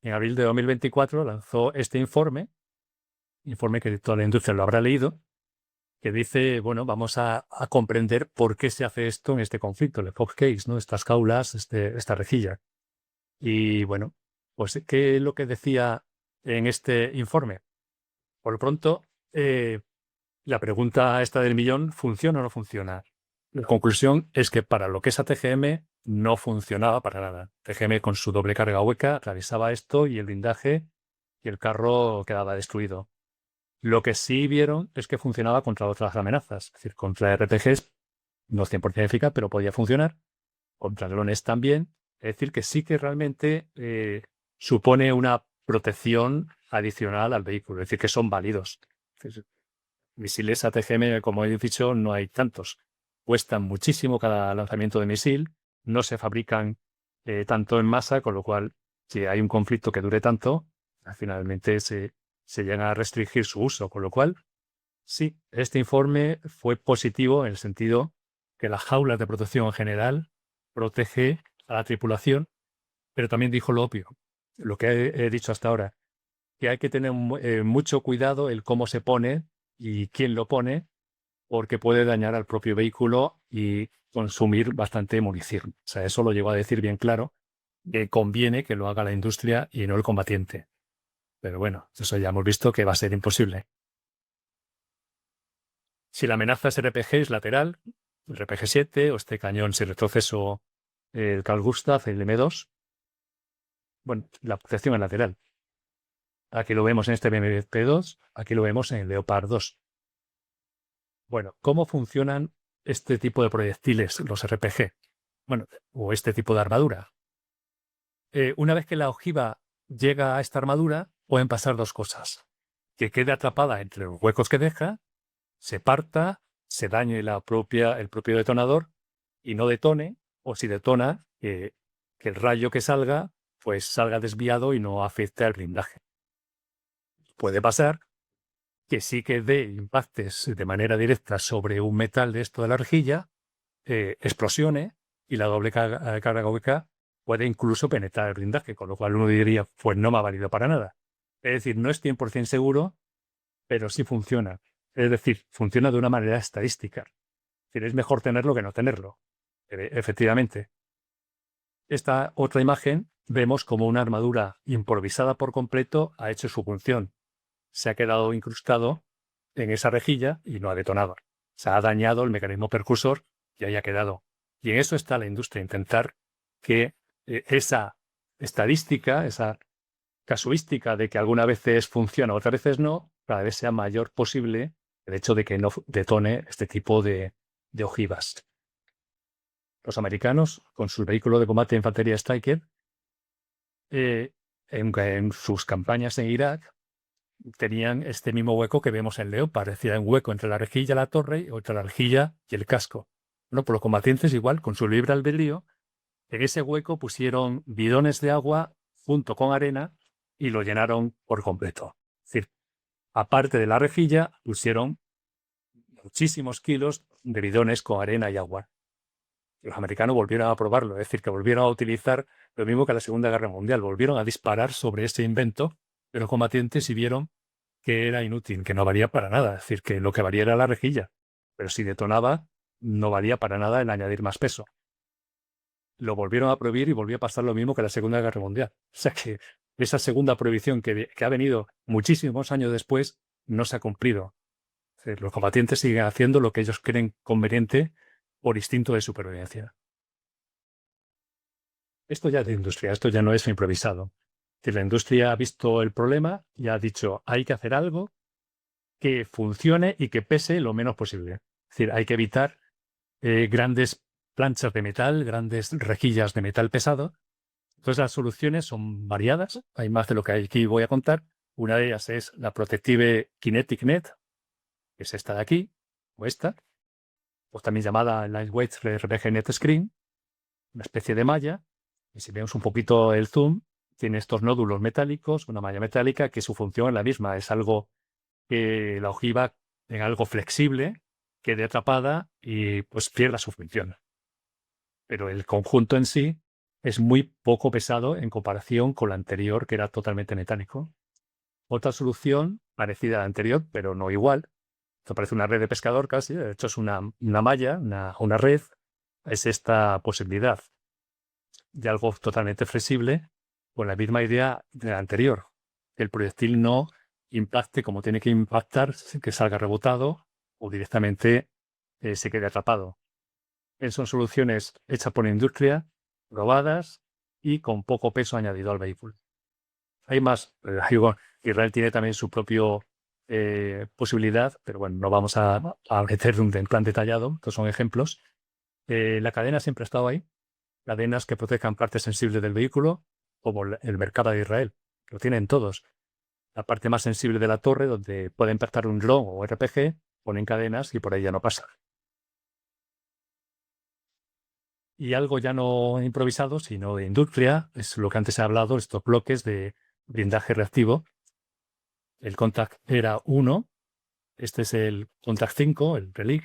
en abril de 2024 lanzó este informe que toda la industria lo habrá leído, que dice, vamos a comprender por qué se hace esto en este conflicto, el COP case, ¿no? Estas jaulas, esta rejilla. Y pues, ¿qué es lo que decía en este informe? Por lo pronto, la pregunta esta del millón, ¿funciona o no funciona? La conclusión es que para lo que es ATGM no funcionaba para nada. ATGM con su doble carga hueca atravesaba esto y el blindaje y el carro quedaba destruido. Lo que sí vieron es que funcionaba contra otras amenazas, es decir, contra RPGs, no 100% eficaz, pero podía funcionar. Contra drones también, Es decir, que sí que realmente supone una protección adicional al vehículo, es decir, que son válidos. Misiles ATGM, como he dicho, no hay tantos. Cuestan muchísimo cada lanzamiento de misil, no se fabrican tanto en masa, con lo cual, si hay un conflicto que dure tanto, finalmente se llega a restringir su uso. Con lo cual, sí, este informe fue positivo en el sentido que las jaulas de protección en general protege a la tripulación, pero también dijo lo obvio, lo que he dicho hasta ahora, que hay que tener mucho cuidado el cómo se pone y quién lo pone, porque puede dañar al propio vehículo y consumir bastante munición. O sea, eso lo llegó a decir bien claro, que conviene que lo haga la industria y no el combatiente. Pero bueno, eso ya hemos visto que va a ser imposible. Si la amenaza es RPG, es lateral, el RPG-7 o este cañón sin retroceso, el Carl Gustav, el M2, bueno, la protección es lateral. Aquí lo vemos en este BMP-2, aquí lo vemos en el Leopard 2. Bueno, ¿cómo funcionan este tipo de proyectiles, los RPG? Bueno, o este tipo de armadura. Una vez que la ojiva llega a esta armadura, pueden pasar dos cosas. Que quede atrapada entre los huecos que deja, se parta, se dañe el propio detonador y no detone, o si detona, que el rayo que salga, pues salga desviado y no afecte al blindaje. Puede pasar que sí que dé impactes de manera directa sobre un metal de esto de la rejilla, explosione y la doble carga hueca puede incluso penetrar el blindaje, con lo cual uno diría, pues no me ha valido para nada. Es decir, no es 100% seguro, pero sí funciona. Es decir, funciona de una manera estadística. Es decir, es mejor tenerlo que no tenerlo. Efectivamente. Esta otra imagen vemos como una armadura improvisada por completo ha hecho su función. Se ha quedado incrustado en esa rejilla y no ha detonado. Se ha dañado el mecanismo percursor y ahí ha quedado. Y en eso está la industria, intentar que esa estadística, esa casuística de que algunas veces funciona, otras veces no, cada vez sea mayor posible el hecho de que no detone este tipo de ojivas. Los americanos, con sus vehículos de combate de infantería Stryker, en sus campañas en Irak, tenían este mismo hueco que vemos en Leopard, parecía un hueco entre la rejilla y la torre, o entre la rejilla y el casco. Bueno, pues los combatientes igual, con su libre albedrío, en ese hueco pusieron bidones de agua junto con arena y lo llenaron por completo. Es decir, aparte de la rejilla, pusieron muchísimos kilos de bidones con arena y agua. Los americanos volvieron a probarlo, es decir, que volvieron a utilizar lo mismo que la Segunda Guerra Mundial, volvieron a disparar sobre ese invento, pero los combatientes sí vieron que era inútil, que no valía para nada, es decir, que lo que valía era la rejilla, pero si detonaba, no valía para nada el añadir más peso. Lo volvieron a prohibir y volvió a pasar lo mismo que la Segunda Guerra Mundial. O sea que esa segunda prohibición que ha venido muchísimos años después no se ha cumplido. Es decir, los combatientes siguen haciendo lo que ellos creen conveniente por instinto de supervivencia. Esto ya es de industria, esto ya no es improvisado. Es decir, la industria ha visto el problema y ha dicho, hay que hacer algo que funcione y que pese lo menos posible. Es decir, hay que evitar grandes planchas de metal, grandes rejillas de metal pesado. Entonces las soluciones son variadas, hay más de lo que aquí voy a contar. Una de ellas es la Protective Kinetic Net, que es esta de aquí, o esta, pues también llamada Lightweight RPG Net Screen, una especie de malla, y si vemos un poquito el zoom, tiene estos nódulos metálicos, una malla metálica, que su función es la misma, es algo que la ojiva en algo flexible quede atrapada y pues pierda su función. Pero el conjunto en sí es muy poco pesado en comparación con la anterior, que era totalmente metálico. Otra solución parecida a la anterior, pero no igual. Esto parece una red de pescador casi, de hecho es una malla, una red. Es esta posibilidad de algo totalmente flexible con la misma idea de la anterior. Que el proyectil no impacte como tiene que impactar, que salga rebotado o directamente se quede atrapado. Son soluciones hechas por la industria, probadas y con poco peso añadido al vehículo. Hay más. Israel tiene también su propia posibilidad, pero bueno, no vamos a meter en plan detallado, que son ejemplos. La cadena siempre ha estado ahí. cadenas que protejan partes sensibles del vehículo, como el Merkava de Israel. Lo tienen todos. La parte más sensible de la torre, donde puede impactar un dron o RPG, ponen cadenas y por ahí ya no pasa. Y algo ya no improvisado, sino de industria, es lo que antes he hablado, estos bloques de blindaje reactivo. El Contact era 1, este es el Contact 5, el Relic,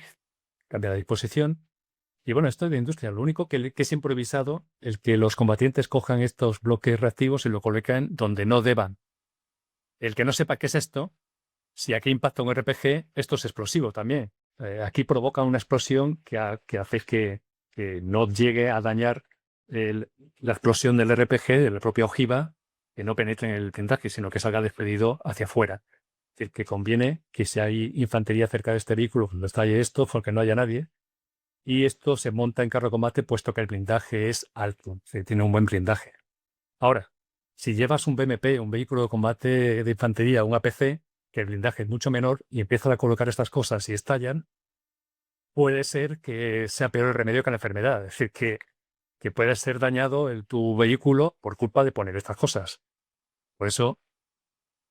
cambia de disposición. Y bueno, esto es de industria. Lo único que es improvisado es que los combatientes cojan estos bloques reactivos y lo colocan donde no deban. El que no sepa qué es esto, si aquí impacta un RPG, esto es explosivo también. Aquí provoca una explosión que hace que no llegue a dañar la explosión del RPG, de la propia ojiva, que no penetre en el blindaje, sino que salga despedido hacia afuera. Es decir, que conviene que si hay infantería cerca de este vehículo, cuando estalle esto, porque no haya nadie, y esto se monta en carro de combate puesto que el blindaje es alto, tiene un buen blindaje. Ahora, si llevas un BMP, un vehículo de combate de infantería, un APC, que el blindaje es mucho menor y empiezas a colocar estas cosas y estallan, puede ser que sea peor el remedio que la enfermedad. Es decir, que puede ser dañado tu vehículo por culpa de poner estas cosas. Por eso,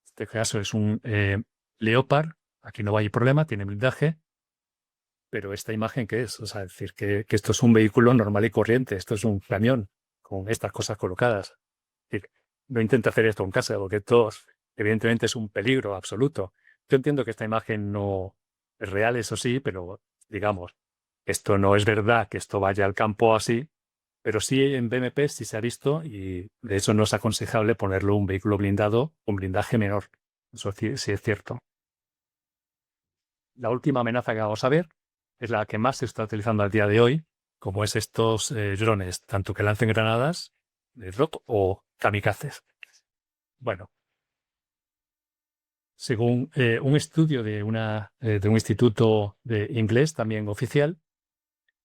este caso es un Leopard, aquí no hay problema, tiene blindaje, pero esta imagen, ¿qué es? O sea, decir que esto es un vehículo normal y corriente, esto es un camión con estas cosas colocadas. Es decir, no intenta hacer esto en casa, porque esto evidentemente es un peligro absoluto. Yo entiendo que esta imagen no es real, eso sí, pero digamos, esto no es verdad que esto vaya al campo así, pero sí en BMP sí se ha visto y de eso no es aconsejable ponerlo un vehículo blindado con blindaje menor. Eso sí es cierto. La última amenaza que vamos a ver es la que más se está utilizando al día de hoy, como es estos drones, tanto que lancen granadas de drop o kamikazes. Bueno, según un estudio de un instituto de inglés también oficial,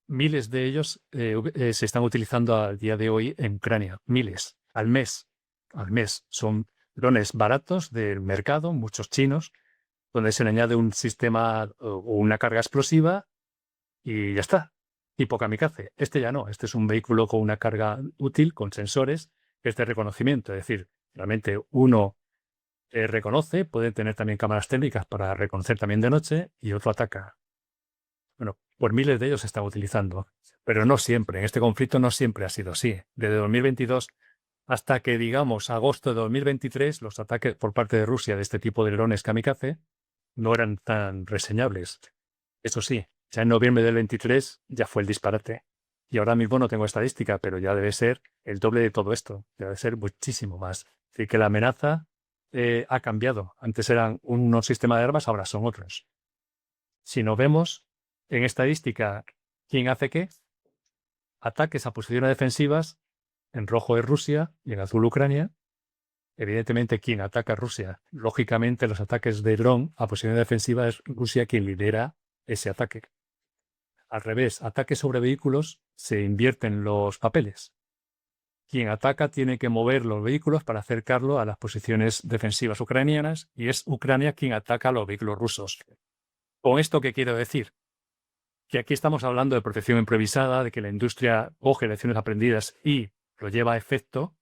miles de ellos se están utilizando al día de hoy en Ucrania. Miles, al mes. Al mes. Son drones baratos del mercado, muchos chinos, donde se le añade un sistema o una carga explosiva y ya está. Tipo kamikaze. Este ya no. Este es un vehículo con una carga útil, con sensores, que es de reconocimiento. Es decir, realmente uno reconoce, puede tener también cámaras técnicas para reconocer también de noche y otro ataca. Bueno, pues miles de ellos se están utilizando, pero no siempre. En este conflicto no siempre ha sido así. Desde 2022 hasta que, digamos, agosto de 2023, los ataques por parte de Rusia de este tipo de drones kamikaze no eran tan reseñables. Eso sí, ya en noviembre del 23 ya fue el disparate. Y ahora mismo no tengo estadística, pero ya debe ser el doble de todo esto. Debe ser muchísimo más. Así que la amenaza ha cambiado. Antes eran unos sistemas de armas, ahora son otros. Si nos vemos en estadística, ¿quién hace qué? Ataques a posiciones defensivas, en rojo es Rusia y en azul Ucrania. Evidentemente, ¿quién ataca a Rusia? Lógicamente, los ataques de dron a posiciones defensivas es Rusia quien lidera ese ataque. Al revés, ataques sobre vehículos, se invierten los papeles. Quien ataca tiene que mover los vehículos para acercarlo a las posiciones defensivas ucranianas y es Ucrania quien ataca a los vehículos rusos. ¿Con esto qué quiero decir? Que aquí estamos hablando de protección improvisada, de que la industria coge lecciones aprendidas y lo lleva a efecto,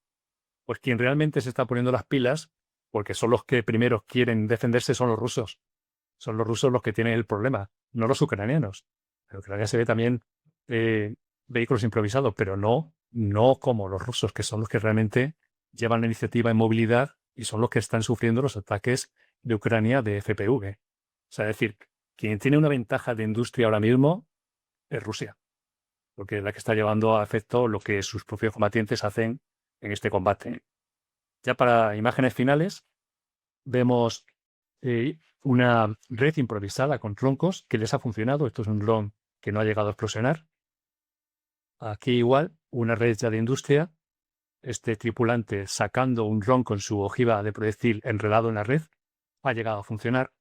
pues quien realmente se está poniendo las pilas, porque son los que primero quieren defenderse, son los rusos. Son los rusos los que tienen el problema, no los ucranianos. En Ucrania se ve también vehículos improvisados, pero no como los rusos, que son los que realmente llevan la iniciativa en movilidad y son los que están sufriendo los ataques de Ucrania de FPV. O sea, es decir, quien tiene una ventaja de industria ahora mismo es Rusia, porque es la que está llevando a efecto lo que sus propios combatientes hacen en este combate. Ya para imágenes finales, vemos una red improvisada con troncos que les ha funcionado. Esto es un dron que no ha llegado a explosionar. Aquí igual, una red ya de industria, este tripulante sacando un dron con su ojiva de proyectil enredado en la red, ha llegado a funcionar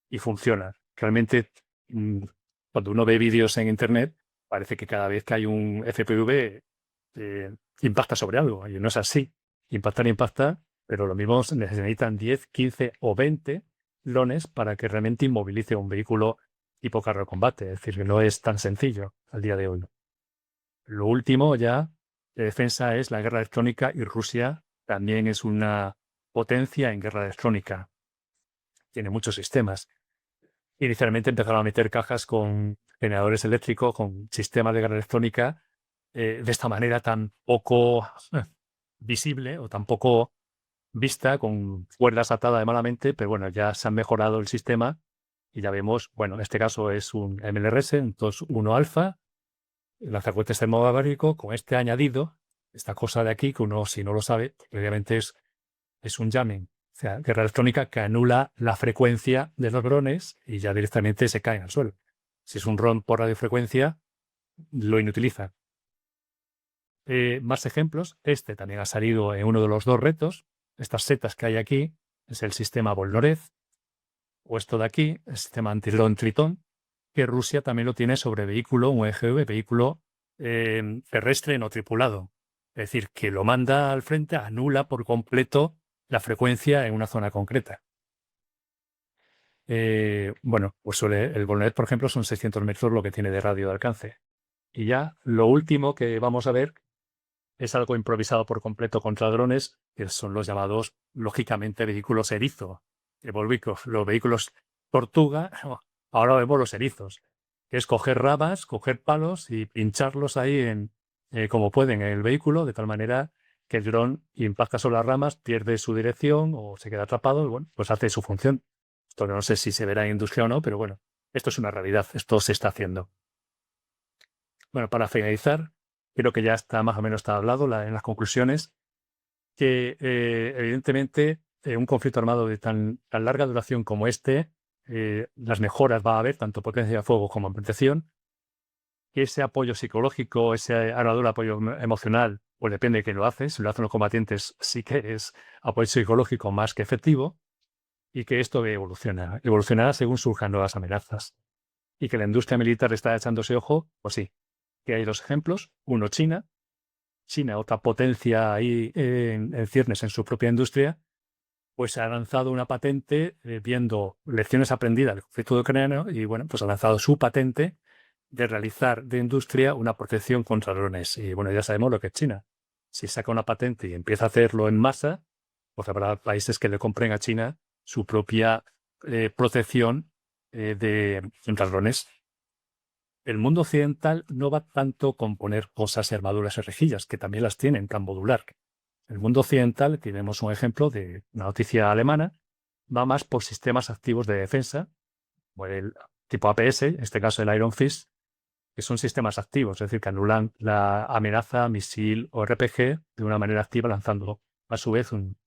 y funciona. Realmente, cuando uno ve vídeos en internet, parece que cada vez que hay un FPV impacta sobre algo, y no es así. Impacta, pero lo mismo necesitan 10, 15 o 20 drones para que realmente inmovilice un vehículo tipo carro de combate. Es decir, que no es tan sencillo al día de hoy. Lo último ya de defensa es la guerra electrónica y Rusia también es una potencia en guerra electrónica. Tiene muchos sistemas. Inicialmente empezaron a meter cajas con generadores eléctricos, con sistemas de guerra electrónica, de esta manera tan poco visible o tan poco vista, con cuerdas atadas de malamente, pero bueno, ya se han mejorado el sistema y ya vemos, bueno, en este caso es un MLRS, entonces 1 alfa, el lanzacohetes termobárico con este añadido, esta cosa de aquí que uno, si no lo sabe, obviamente es un jamming, o sea, guerra electrónica que anula la frecuencia de los drones y ya directamente se caen al suelo. Si es un dron por radiofrecuencia, lo inutiliza. Más ejemplos. Este también ha salido en uno de los 2 retos. Estas setas que hay aquí es el sistema Volnorev, o esto de aquí, el sistema antidrón Tritón, que Rusia también lo tiene sobre vehículo, un EGV, vehículo terrestre no tripulado. Es decir, que lo manda al frente, anula por completo la frecuencia en una zona concreta. Bueno, pues el Volnorev, por ejemplo, son 600 metros lo que tiene de radio de alcance. Y ya lo último que vamos a ver es algo improvisado por completo contra drones, que son los llamados, lógicamente, vehículos erizo. Los vehículos tortuga, ahora vemos los erizos, que es coger ramas, coger palos y pincharlos ahí como pueden en el vehículo, de tal manera que el dron impacta sobre las ramas, pierde su dirección o se queda atrapado y bueno, pues hace su función. Esto no sé si se verá en industria o no, pero bueno, esto es una realidad, esto se está haciendo. Bueno, para finalizar, creo que ya está más o menos está hablado en las conclusiones, que evidentemente un conflicto armado de tan larga duración como este, las mejoras va a haber, tanto potencia de fuego como en protección, que ese apoyo psicológico, ese armadura apoyo emocional, pues depende de quién lo hace. Si lo hacen los combatientes, sí que es apoyo psicológico más que efectivo, y que esto evolucionará según surjan nuevas amenazas. Y que la industria militar está echándose ojo, pues sí, que hay 2 ejemplos. Uno, China, otra potencia ahí en ciernes en su propia industria, pues ha lanzado una patente viendo lecciones aprendidas del conflicto ucraniano y bueno, pues ha lanzado su patente de realizar de industria una protección contra drones. Y bueno, ya sabemos lo que es China. Si saca una patente y empieza a hacerlo en masa, pues habrá países que le compren a China su propia protección contra drones. El mundo occidental no va tanto con poner cosas y armaduras y rejillas, que también las tienen, tan modular. El mundo occidental, tenemos un ejemplo de una noticia alemana, va más por sistemas activos de defensa, como el tipo APS, en este caso el Iron Fist, que son sistemas activos, es decir, que anulan la amenaza, misil o RPG de una manera activa, lanzando a su vez un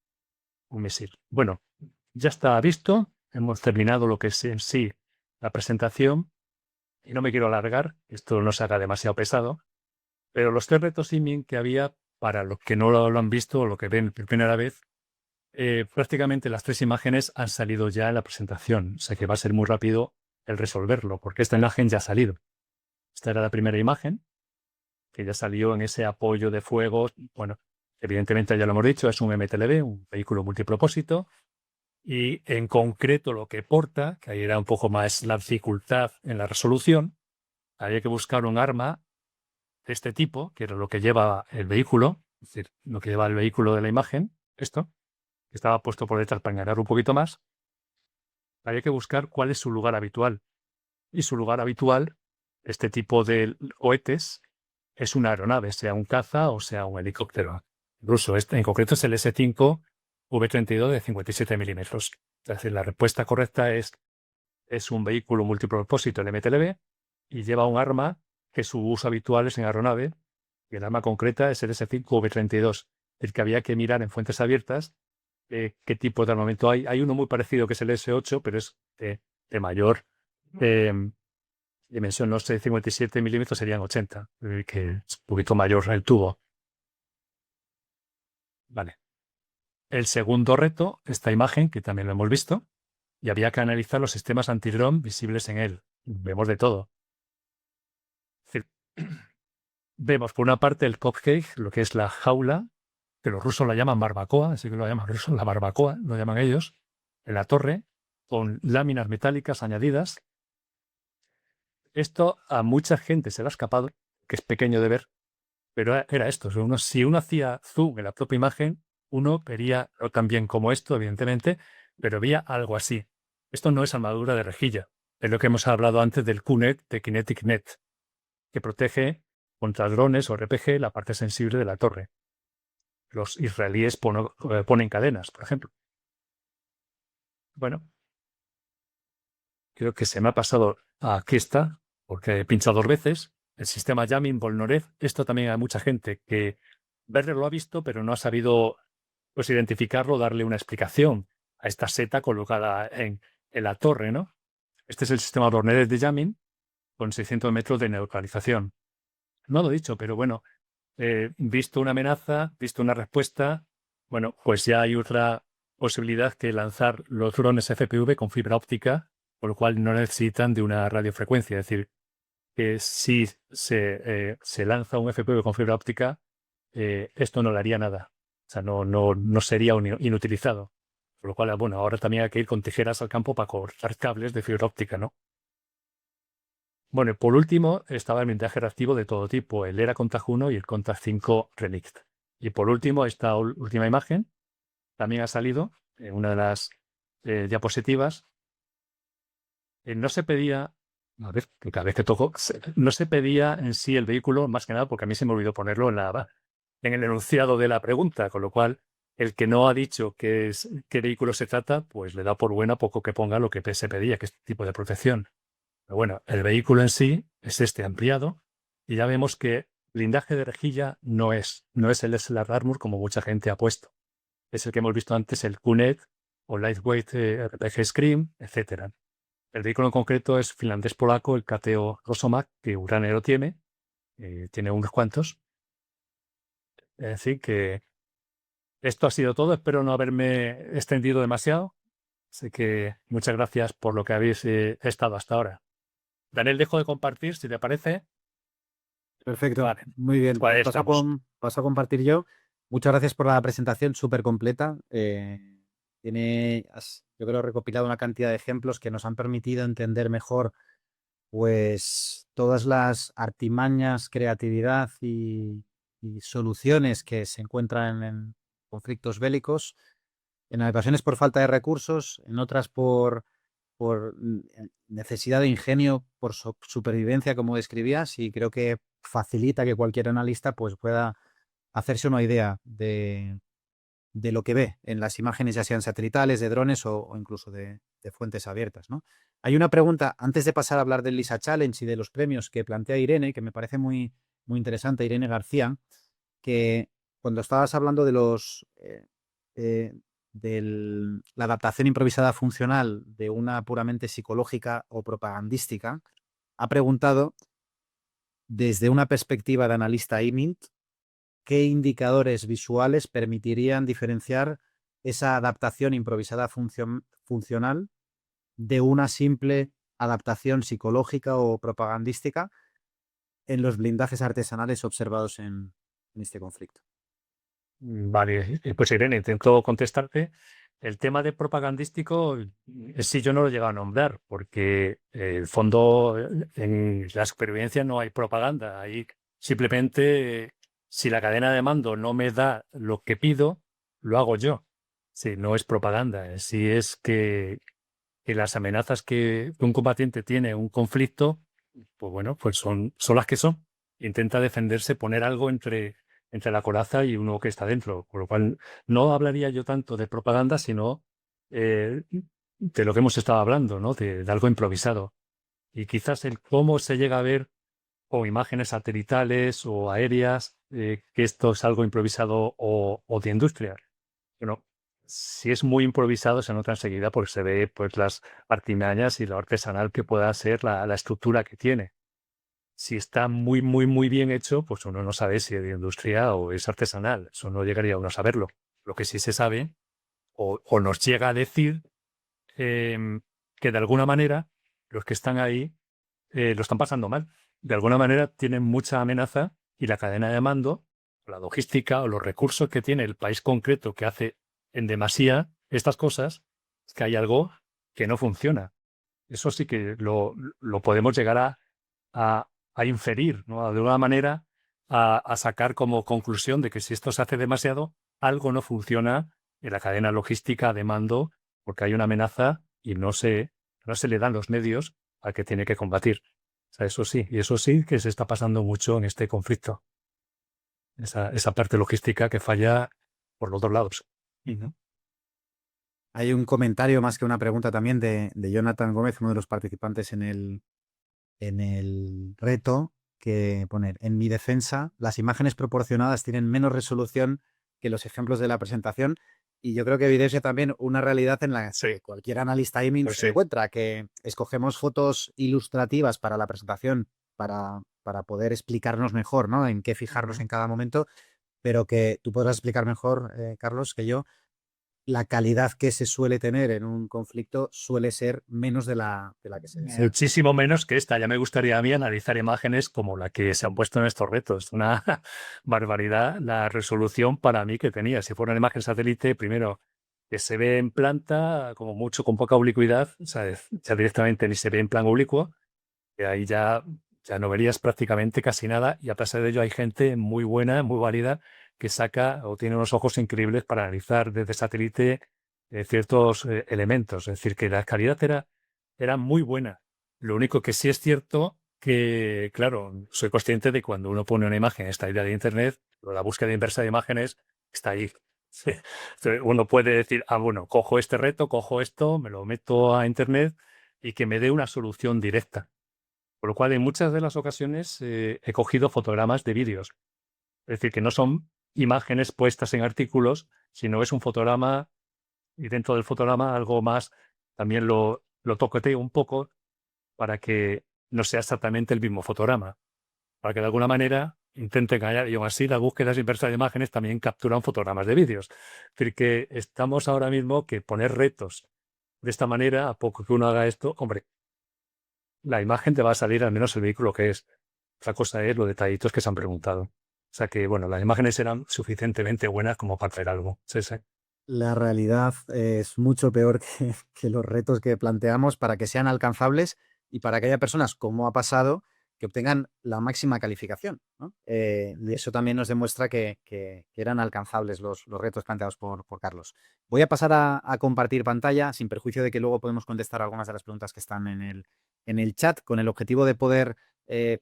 misil. Bueno, ya está visto, hemos terminado lo que es en sí la presentación. Y no me quiero alargar, esto no se haga demasiado pesado, pero los 3 retos IMIN que había, para los que no lo han visto o lo que ven por primera vez, prácticamente las 3 imágenes han salido ya en la presentación. O sea que va a ser muy rápido el resolverlo, porque esta imagen ya ha salido. Esta era la primera imagen, que ya salió en ese apoyo de fuego. Bueno, evidentemente ya lo hemos dicho, es un MTLB, un vehículo multipropósito. Y en concreto lo que porta, que ahí era un poco más la dificultad en la resolución, había que buscar un arma de este tipo, que era lo que lleva el vehículo, es decir, lo que lleva el vehículo de la imagen, esto, que estaba puesto por detrás para engañar un poquito más. Había que buscar cuál es su lugar habitual. Y su lugar habitual, este tipo de cohetes, es una aeronave, sea un caza o sea un helicóptero ruso. Este en concreto es el S-5 V-32 de 57 milímetros. Es decir, la respuesta correcta es un vehículo multipropósito, el MTLB, y lleva un arma que su uso habitual es en aeronave, y el arma concreta es el S-5 V-32, el que había que mirar en fuentes abiertas qué tipo de armamento hay. Hay uno muy parecido que es el S-8, pero es de mayor dimensión, no sé, 57 milímetros serían 80, que es un poquito mayor el tubo. Vale. El segundo reto, esta imagen, que también lo hemos visto, y había que analizar los sistemas antidrón visibles en él. Vemos de todo. Es decir, vemos por una parte el cupcake, lo que es la jaula, que los rusos la llaman barbacoa, así que lo llaman rusos, la barbacoa, lo llaman ellos, en la torre, con láminas metálicas añadidas. Esto a mucha gente se le ha escapado, que es pequeño de ver, Pero era esto. Si uno hacía zoom en la propia imagen, uno vería, no tan bien como esto, evidentemente, pero veía algo así. Esto no es armadura de rejilla. Es lo que hemos hablado antes del QNET de Kinetic Net, que protege contra drones o RPG la parte sensible de la torre. Los israelíes ponen cadenas, por ejemplo. Bueno, creo que se me ha pasado. Aquí está, porque he pinchado 2 veces. El sistema Jamming Bolnorev. Esto también hay mucha gente que Werner lo ha visto, pero no ha sabido pues identificarlo, darle una explicación a esta seta colocada en la torre, ¿no? Este es el sistema Bolnorev de Jamming con 600 metros de neutralización. No lo he dicho, pero bueno, visto una amenaza, visto una respuesta, bueno, pues ya hay otra posibilidad que lanzar los drones FPV con fibra óptica, por lo cual no necesitan de una radiofrecuencia. Es decir, que si se lanza un FPV con fibra óptica, esto no le haría nada. O sea, no sería inutilizado. Por lo cual, bueno, ahora también hay que ir con tijeras al campo para cortar cables de fibra óptica, ¿no? Bueno, y por último estaba el blindaje reactivo de todo tipo, el ERA Contact 1 y el Contact 5 Relict. Y por último, esta última imagen también ha salido en una de las diapositivas. No se pedía, a ver, que cada vez que toco, no se pedía en sí el vehículo, más que nada porque a mí se me olvidó ponerlo en el enunciado de la pregunta, con lo cual el que no ha dicho qué vehículo se trata, pues le da por buena poco que ponga lo que se pedía, que es este tipo de protección. Pero bueno, el vehículo en sí es este ampliado y ya vemos que blindaje de rejilla no es el SLR Armor como mucha gente ha puesto. Es el que hemos visto antes, el QNET o Lightweight RPG Scream, etc. El vehículo en concreto es finlandés-polaco, el KTO Rosomak, que Uranero tiene unos cuantos. Es decir, que esto ha sido todo. Espero no haberme extendido demasiado. Así que muchas gracias por lo que habéis estado hasta ahora. Daniel, dejo de compartir, si te parece. Perfecto, Vale, muy bien. pues ahí Pues estamos. paso a compartir yo. Muchas gracias por la presentación súper completa. Yo creo, recopilado una cantidad de ejemplos que nos han permitido entender mejor pues todas las artimañas, creatividad y soluciones que se encuentran en conflictos bélicos, en ocasiones por falta de recursos, en otras por necesidad de ingenio, por supervivencia, como describías, y creo que facilita que cualquier analista pues, pueda hacerse una idea de lo que ve en las imágenes, ya sean satelitales, de drones o incluso de fuentes abiertas, ¿no? Hay una pregunta, antes de pasar a hablar del LISA Challenge y de los premios que plantea Irene, que me parece muy, muy interesante, Irene García, que cuando estabas hablando de la adaptación improvisada funcional de una puramente psicológica o propagandística, ha preguntado desde una perspectiva de analista IMINT, ¿qué indicadores visuales permitirían diferenciar esa adaptación improvisada funcional de una simple adaptación psicológica o propagandística en los blindajes artesanales observados en este conflicto? Vale, pues Irene, intento contestarte. El tema de propagandístico, sí, yo no lo he llegado a nombrar, porque el fondo en la supervivencia no hay propaganda. Hay simplemente, si la cadena de mando no me da lo que pido, lo hago yo. Sí, no es propaganda. Sí es que las amenazas que un combatiente tiene en un conflicto, pues bueno, pues son las que son. Intenta defenderse, poner algo entre la coraza y uno que está dentro. Con lo cual, no hablaría yo tanto de propaganda, sino de lo que hemos estado hablando, ¿no? De algo improvisado. Y quizás el cómo se llega a ver o imágenes satelitales o aéreas, que esto es algo improvisado o de industria. Bueno, si es muy improvisado se nota enseguida porque se ve pues las artimañas y lo artesanal que pueda ser la estructura que tiene. Si está muy, muy, muy bien hecho, pues uno no sabe si es de industria o es artesanal. Eso no llegaría uno a saberlo. Lo que sí se sabe, o nos llega a decir, que de alguna manera los que están ahí lo están pasando mal. De alguna manera tienen mucha amenaza y la cadena de mando, la logística o los recursos que tiene el país concreto que hace en demasía estas cosas, es que hay algo que no funciona. Eso sí que lo podemos llegar a inferir, ¿no? De alguna manera, a sacar como conclusión de que si esto se hace demasiado, algo no funciona en la cadena logística de mando porque hay una amenaza y no se le dan los medios al que tiene que combatir. O sea, eso sí, y eso sí que se está pasando mucho en este conflicto. Esa parte logística que falla por los dos lados. Ujú. Hay un comentario más que una pregunta también de Jonathan Gómez, uno de los participantes en el reto, que pone, en mi defensa, las imágenes proporcionadas tienen menos resolución que los ejemplos de la presentación. Y yo creo que evidencia también una realidad en la Sí. que cualquier analista IMIN Pues se sí. encuentra, que escogemos fotos ilustrativas para la presentación para poder explicarnos mejor, ¿no? En qué fijarnos en cada momento, pero que tú podrás explicar mejor, Carlos, que yo, la calidad que se suele tener en un conflicto suele ser menos de la que se desea. Muchísimo menos que esta. Ya me gustaría a mí analizar imágenes como la que se han puesto en estos retos. Una barbaridad la resolución para mí que tenía. Si fuera una imagen satélite, primero, que se ve en planta, como mucho, con poca oblicuidad, o sea, ya directamente ni se ve en plan oblicuo, que ahí ya no verías prácticamente casi nada. Y a pesar de ello hay gente muy buena, muy válida, que saca o tiene unos ojos increíbles para analizar desde satélite ciertos elementos. Es decir, que la calidad era muy buena. Lo único que sí es cierto que, claro, soy consciente de que cuando uno pone una imagen en esta idea de Internet, la búsqueda inversa de imágenes está ahí. Sí. Entonces, uno puede decir, bueno, cojo este reto, cojo esto, me lo meto a Internet y que me dé una solución directa. Por lo cual, en muchas de las ocasiones he cogido fotogramas de vídeos. Es decir, que no son imágenes puestas en artículos, sino es un fotograma y dentro del fotograma algo más, también lo toqueteo un poco para que no sea exactamente el mismo fotograma, para que de alguna manera intente engañar. Y aún así, las búsquedas inversas de imágenes también capturan fotogramas de vídeos. Es decir, que estamos ahora mismo que poner retos de esta manera, a poco que uno haga esto, hombre, la imagen te va a salir al menos el vehículo que es. Otra cosa es los detallitos que se han preguntado. O sea que, bueno, las imágenes eran suficientemente buenas como para hacer algo. Sí, sí. La realidad es mucho peor que los retos que planteamos para que sean alcanzables y para que haya personas, como ha pasado, que obtengan la máxima calificación, ¿no? Y eso también nos demuestra que eran alcanzables los retos planteados por Carlos. Voy a pasar a compartir pantalla, sin perjuicio de que luego podemos contestar algunas de las preguntas que están en el chat, con el objetivo de poder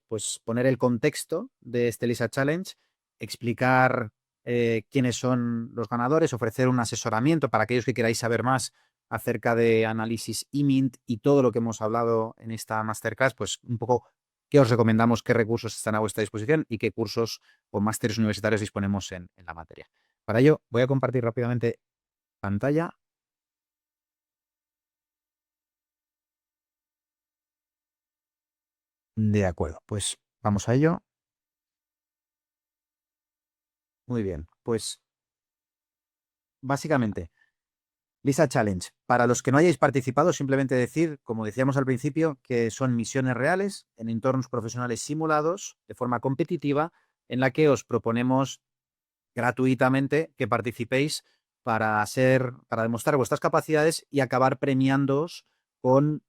pues poner el contexto de este Lisa Challenge, explicar quiénes son los ganadores, ofrecer un asesoramiento para aquellos que queráis saber más acerca de análisis IMINT y todo lo que hemos hablado en esta masterclass, pues un poco qué os recomendamos, qué recursos están a vuestra disposición y qué cursos o másteres universitarios disponemos en la materia. Para ello, voy a compartir rápidamente pantalla. De acuerdo, pues vamos a ello. Muy bien, pues básicamente Lisa Challenge. Para los que no hayáis participado, simplemente decir, como decíamos al principio, que son misiones reales en entornos profesionales simulados de forma competitiva, en la que os proponemos gratuitamente que participéis para demostrar vuestras capacidades y acabar premiándoos con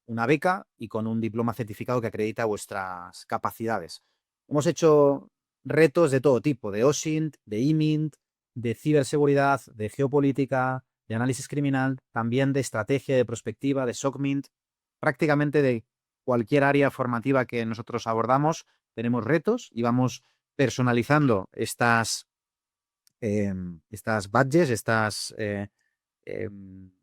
una beca y con un diploma certificado que acredita vuestras capacidades. Hemos hecho retos de todo tipo, de OSINT, de IMINT, de ciberseguridad, de geopolítica, de análisis criminal, también de estrategia, de prospectiva, de SOCMINT, prácticamente de cualquier área formativa que nosotros abordamos, tenemos retos y vamos personalizando estas badges,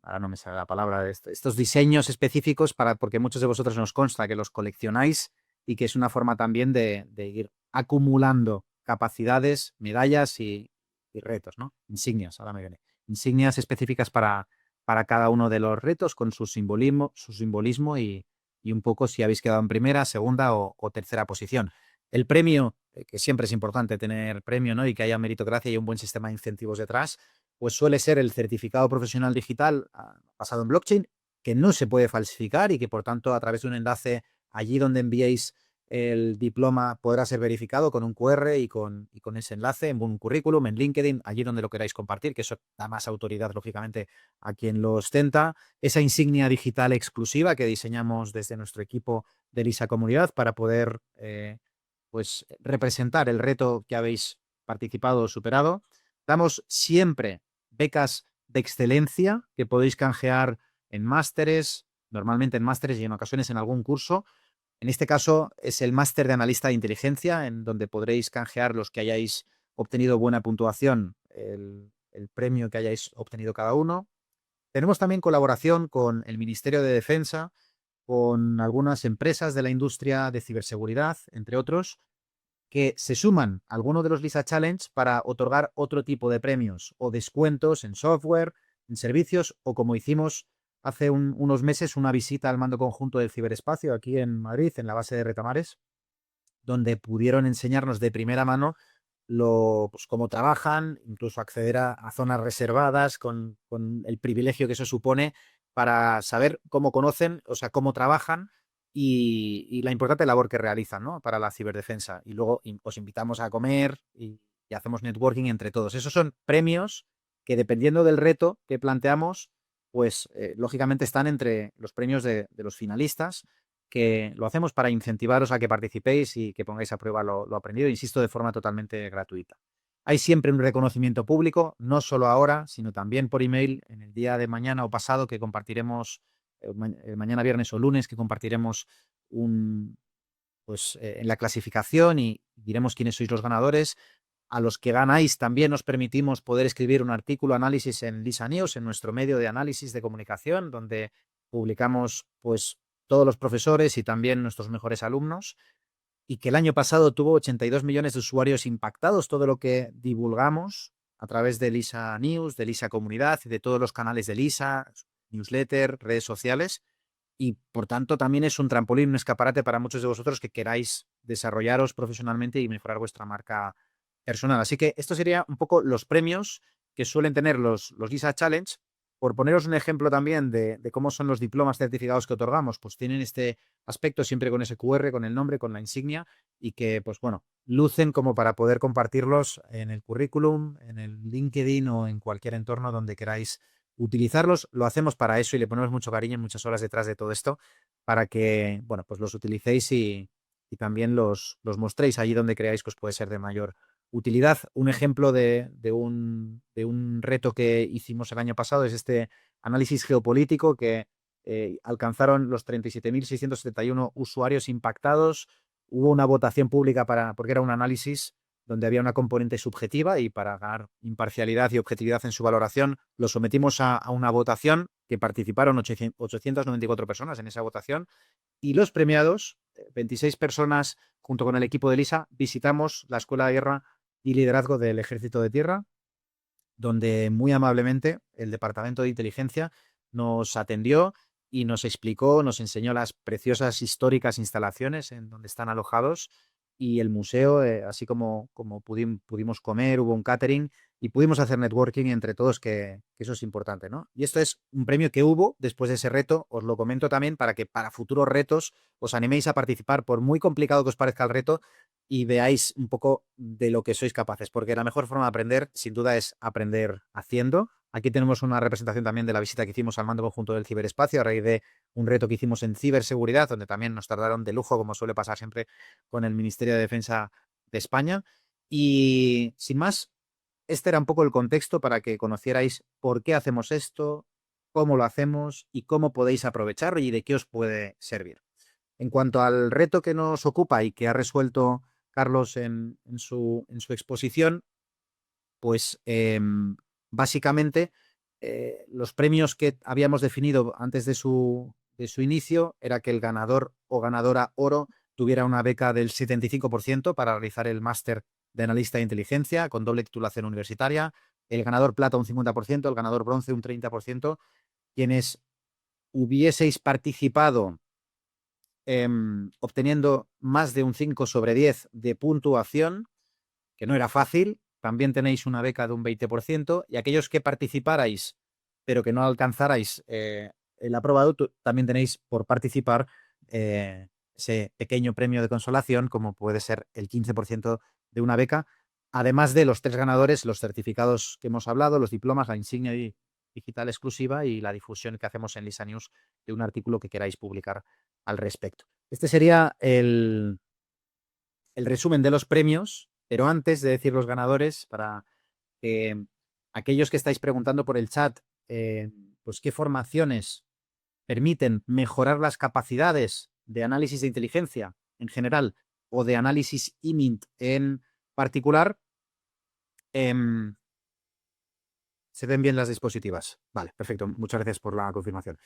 ahora no me sale la palabra, estos diseños específicos porque muchos de vosotros nos consta que los coleccionáis y que es una forma también de ir acumulando capacidades, medallas y retos, ¿no? Insignias, ahora me viene. Insignias específicas para cada uno de los retos con su simbolismo y un poco si habéis quedado en primera, segunda o tercera posición. El premio, que siempre es importante tener premio, ¿no? Y que haya meritocracia y un buen sistema de incentivos detrás, pues suele ser el certificado profesional digital basado en blockchain, que no se puede falsificar y que por tanto a través de un enlace allí donde enviéis el diploma podrá ser verificado con un QR y con ese enlace en un currículum, en LinkedIn, allí donde lo queráis compartir, que eso da más autoridad, lógicamente, a quien lo ostenta. Esa insignia digital exclusiva que diseñamos desde nuestro equipo de Lisa Comunidad para poder pues representar el reto que habéis participado o superado. Damos siempre becas de excelencia que podéis canjear en másteres, normalmente en másteres y en ocasiones en algún curso. En este caso es el máster de analista de inteligencia, en donde podréis canjear los que hayáis obtenido buena puntuación, el premio que hayáis obtenido cada uno. Tenemos también colaboración con el Ministerio de Defensa, con algunas empresas de la industria de ciberseguridad, entre otros, que se suman a alguno de los LISA Challenge para otorgar otro tipo de premios o descuentos en software, en servicios, o como hicimos hace unos meses, una visita al mando conjunto del ciberespacio aquí en Madrid, en la base de Retamares, donde pudieron enseñarnos de primera mano pues, cómo trabajan, incluso acceder a zonas reservadas con el privilegio que eso supone para saber cómo conocen, o sea, cómo trabajan y la importante labor que realizan, ¿no? Para la ciberdefensa. Y luego os invitamos a comer y hacemos networking entre todos. Esos son premios que, dependiendo del reto que planteamos, pues lógicamente están entre los premios de los finalistas, que lo hacemos para incentivaros a que participéis y que pongáis a prueba lo aprendido, insisto, de forma totalmente gratuita. Hay siempre un reconocimiento público, no solo ahora, sino también por email en el día de mañana o pasado, que compartiremos, mañana viernes o lunes, que compartiremos en la clasificación y diremos quiénes sois los ganadores. A los que ganáis también nos permitimos poder escribir un artículo análisis en Lisa News, en nuestro medio de análisis de comunicación, donde publicamos pues todos los profesores y también nuestros mejores alumnos, y que el año pasado tuvo 82 millones de usuarios impactados, todo lo que divulgamos a través de Lisa News, de Lisa Comunidad y de todos los canales de Lisa, newsletter, redes sociales, y por tanto también es un trampolín, un escaparate para muchos de vosotros que queráis desarrollaros profesionalmente y mejorar vuestra marca personal. Así que esto sería un poco los premios que suelen tener los Lisa Challenge. Por poneros un ejemplo también de cómo son los diplomas certificados que otorgamos, pues tienen este aspecto siempre con ese QR, con el nombre, con la insignia, y que, pues bueno, lucen como para poder compartirlos en el currículum, en el LinkedIn o en cualquier entorno donde queráis utilizarlos. Lo hacemos para eso y le ponemos mucho cariño y muchas horas detrás de todo esto para que, bueno, pues los utilicéis y también los mostréis allí donde creáis que os puede ser de mayor utilidad. Un ejemplo de un reto que hicimos el año pasado es este análisis geopolítico que alcanzaron los 37.671 usuarios impactados. Hubo una votación pública porque era un análisis donde había una componente subjetiva, y para ganar imparcialidad y objetividad en su valoración lo sometimos a una votación que participaron 894 personas en esa votación, y los premiados, 26 personas junto con el equipo de Lisa, visitamos la Escuela de Guerra y Liderazgo del Ejército de Tierra, donde muy amablemente el Departamento de Inteligencia nos atendió y nos explicó, nos enseñó las preciosas históricas instalaciones en donde están alojados y el museo, así como pudimos comer, hubo un catering y pudimos hacer networking entre todos, que eso es importante, ¿no? Y esto es un premio que hubo después de ese reto, os lo comento también para que para futuros retos os animéis a participar, por muy complicado que os parezca el reto, y veáis un poco de lo que sois capaces, porque la mejor forma de aprender, sin duda, es aprender haciendo. Aquí tenemos una representación también de la visita que hicimos al mando conjunto del ciberespacio a raíz de un reto que hicimos en ciberseguridad, donde también nos tardaron de lujo, como suele pasar siempre con el Ministerio de Defensa de España. Y sin más, este era un poco el contexto para que conocierais por qué hacemos esto, cómo lo hacemos y cómo podéis aprovecharlo y de qué os puede servir. En cuanto al reto que nos ocupa y que ha resuelto Carlos en su exposición, pues básicamente los premios que habíamos definido antes de su inicio era que el ganador o ganadora oro tuviera una beca del 75% para realizar el máster de analista de inteligencia con doble titulación universitaria, el ganador plata un 50%, el ganador bronce un 30%. Quienes hubieseis participado obteniendo más de un 5 sobre 10 de puntuación, que no era fácil, también tenéis una beca de un 20%, y aquellos que participarais pero que no alcanzarais el aprobado, también tenéis por participar ese pequeño premio de consolación, como puede ser el 15% de una beca, además de los 3 ganadores, los certificados que hemos hablado, los diplomas, la insignia digital exclusiva y la difusión que hacemos en Lisa News de un artículo que queráis publicar al respecto. Este sería el el resumen de los premios, pero antes de decir los ganadores, para que aquellos que estáis preguntando por el chat, pues qué formaciones permiten mejorar las capacidades de análisis de inteligencia en general o de análisis IMINT en particular, se ven bien las dispositivas. Vale, perfecto. Muchas gracias por la confirmación.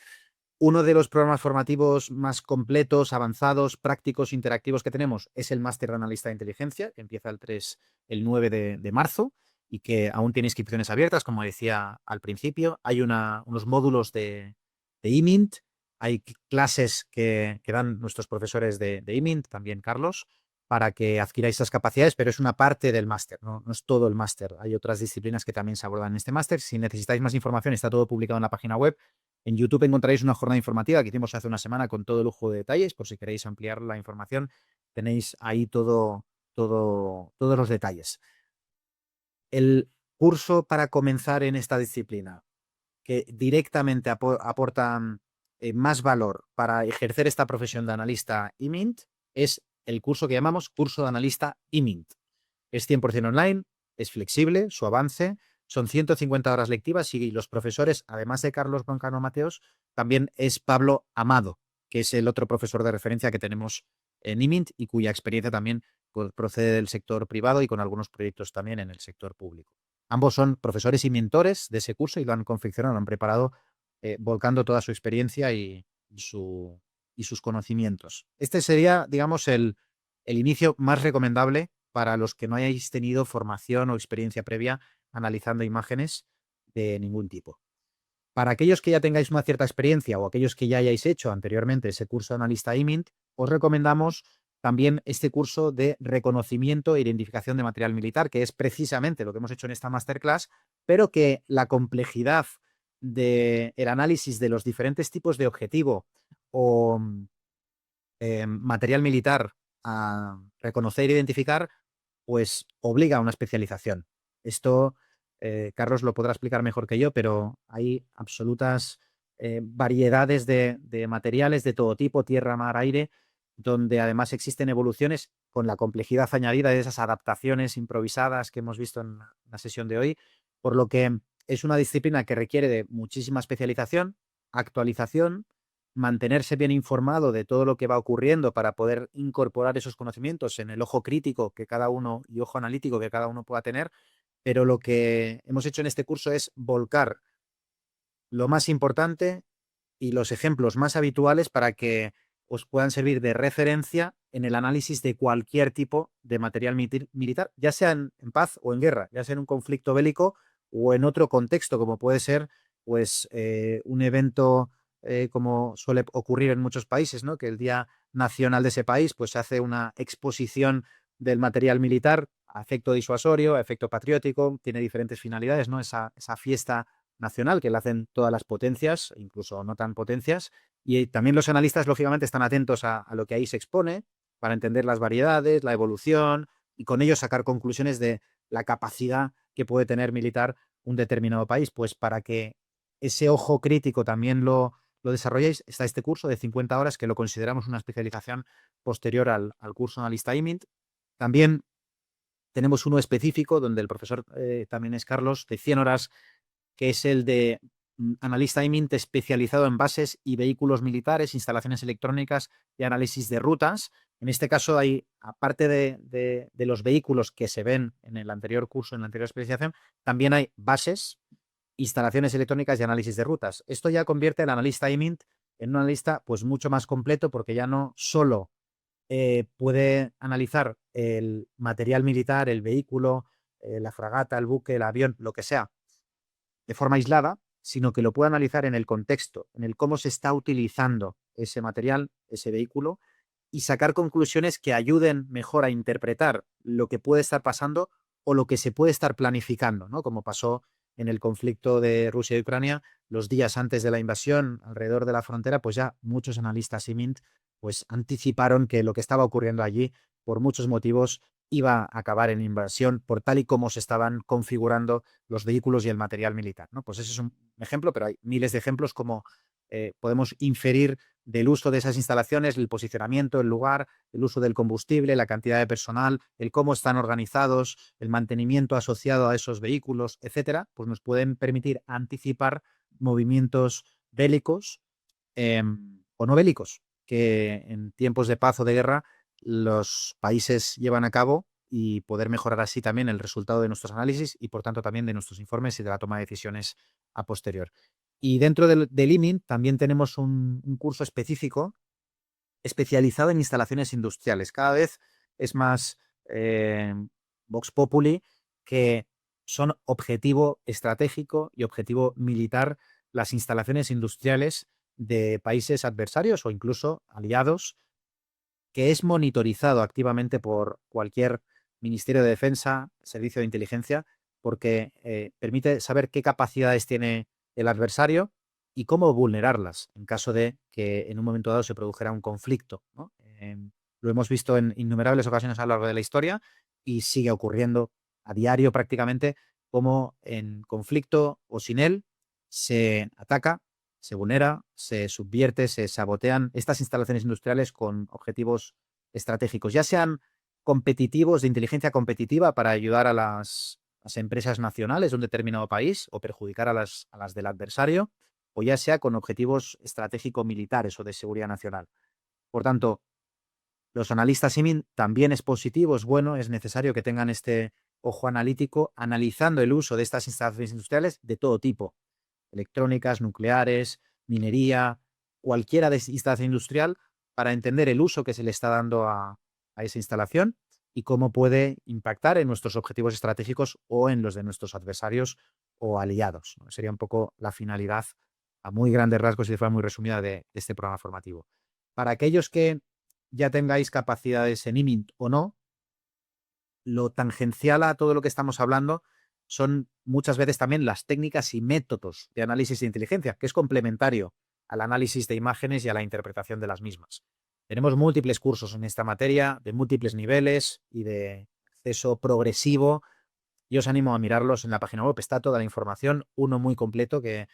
Uno de los programas formativos más completos, avanzados, prácticos, interactivos que tenemos es el Máster de Analista de Inteligencia, que empieza el 9 de marzo y que aún tiene inscripciones abiertas, como decía al principio. Hay unos módulos de IMINT, hay clases que dan nuestros profesores de IMINT, también Carlos, para que adquiráis esas capacidades, pero es una parte del máster, no es todo el máster. Hay otras disciplinas que también se abordan en este máster. Si necesitáis más información, está todo publicado en la página web. En YouTube encontraréis una jornada informativa que hicimos hace una semana con todo lujo de detalles, por si queréis ampliar la información, tenéis ahí todos los detalles. El curso para comenzar en esta disciplina, que directamente aporta más valor para ejercer esta profesión de analista IMINT, es el curso que llamamos curso de analista IMINT. Es 100% online, es flexible, su avance, son 150 horas lectivas y los profesores, además de Carlos Broncano Mateos, también es Pablo Amado, que es el otro profesor de referencia que tenemos en IMINT y cuya experiencia también procede del sector privado y con algunos proyectos también en el sector público. Ambos son profesores y mentores de ese curso y lo han confeccionado, lo han preparado volcando toda su experiencia y sus conocimientos. Este sería, digamos, el inicio más recomendable para los que no hayáis tenido formación o experiencia previa analizando imágenes de ningún tipo. Para aquellos que ya tengáis una cierta experiencia o aquellos que ya hayáis hecho anteriormente ese curso de analista IMINT, os recomendamos también este curso de reconocimiento e identificación de material militar, que es precisamente lo que hemos hecho en esta masterclass, pero que la complejidad del análisis de los diferentes tipos de objetivo o material militar a reconocer e identificar, pues obliga a una especialización. Esto, Carlos lo podrá explicar mejor que yo, pero hay absolutas variedades de materiales de todo tipo, tierra, mar, aire, donde además existen evoluciones con la complejidad añadida de esas adaptaciones improvisadas que hemos visto en la sesión de hoy, por lo que es una disciplina que requiere de muchísima especialización, actualización, mantenerse bien informado de todo lo que va ocurriendo para poder incorporar esos conocimientos en el ojo crítico que cada uno y ojo analítico que cada uno pueda tener, pero lo que hemos hecho en este curso es volcar lo más importante y los ejemplos más habituales para que os puedan servir de referencia en el análisis de cualquier tipo de material militar, ya sea en paz o en guerra, ya sea en un conflicto bélico o en otro contexto, como puede ser pues un evento como suele ocurrir en muchos países, ¿no? Que el Día Nacional de ese país pues se hace una exposición del material militar a efecto disuasorio, a efecto patriótico, tiene diferentes finalidades, ¿no? Esa fiesta nacional que la hacen todas las potencias, incluso no tan potencias, y también los analistas, lógicamente, están atentos a lo que ahí se expone para entender las variedades, la evolución y con ello sacar conclusiones de la capacidad que puede tener militar un determinado país. Pues para que ese ojo crítico también lo desarrolléis, está este curso de 50 horas que lo consideramos una especialización posterior al curso analista IMINT. También tenemos uno específico donde el profesor también es Carlos, de 100 horas, que es el de analista IMINT especializado en bases y vehículos militares, instalaciones electrónicas y análisis de rutas. En este caso hay, aparte de los vehículos que se ven en el anterior curso, en la anterior especialización, también hay bases, instalaciones electrónicas y análisis de rutas. Esto ya convierte al analista IMINT en un analista pues mucho más completo, porque ya no solo puede analizar el material militar, el vehículo, la fragata, el buque, el avión, lo que sea, de forma aislada, sino que lo puede analizar en el contexto, en el cómo se está utilizando ese material, ese vehículo, y sacar conclusiones que ayuden mejor a interpretar lo que puede estar pasando o lo que se puede estar planificando, ¿no? Como pasó en el conflicto de Rusia y Ucrania, los días antes de la invasión alrededor de la frontera, pues ya muchos analistas IMINT pues anticiparon que lo que estaba ocurriendo allí, por muchos motivos, iba a acabar en invasión por tal y como se estaban configurando los vehículos y el material militar, ¿no? Pues ese es un ejemplo, pero hay miles de ejemplos como podemos inferir del uso de esas instalaciones, el posicionamiento, el lugar, el uso del combustible, la cantidad de personal, el cómo están organizados, el mantenimiento asociado a esos vehículos, etcétera, pues nos pueden permitir anticipar movimientos bélicos o no bélicos que en tiempos de paz o de guerra los países llevan a cabo y poder mejorar así también el resultado de nuestros análisis y, por tanto, también de nuestros informes y de la toma de decisiones a posterior. Y dentro del IMINT también tenemos un curso específico especializado en instalaciones industriales. Cada vez es más Vox Populi que son objetivo estratégico y objetivo militar las instalaciones industriales de países adversarios o incluso aliados, que es monitorizado activamente por cualquier Ministerio de Defensa, Servicio de Inteligencia, porque permite saber qué capacidades tiene el adversario y cómo vulnerarlas en caso de que en un momento dado se produjera un conflicto, ¿no? Lo hemos visto en innumerables ocasiones a lo largo de la historia y sigue ocurriendo a diario prácticamente, como en conflicto o sin él se ataca, se vulnera, se subvierte, se sabotean estas instalaciones industriales con objetivos estratégicos, ya sean competitivos, de inteligencia competitiva para ayudar a las empresas nacionales de un determinado país o perjudicar a las del adversario, o ya sea con objetivos estratégico-militares o de seguridad nacional. Por tanto, los analistas IMIN también es positivo, es bueno, es necesario que tengan este ojo analítico analizando el uso de estas instalaciones industriales de todo tipo, electrónicas, nucleares, minería, cualquiera de instalación industrial, para entender el uso que se le está dando a esa instalación y cómo puede impactar en nuestros objetivos estratégicos o en los de nuestros adversarios o aliados, ¿no? Sería un poco la finalidad a muy grandes rasgos y de forma muy resumida de este programa formativo. Para aquellos que ya tengáis capacidades en IMINT o no, lo tangencial a todo lo que estamos hablando son muchas veces también las técnicas y métodos de análisis de inteligencia, que es complementario al análisis de imágenes y a la interpretación de las mismas. Tenemos múltiples cursos en esta materia, de múltiples niveles y de acceso progresivo. Yo os animo a mirarlos en la página web, está toda la información, uno muy completo que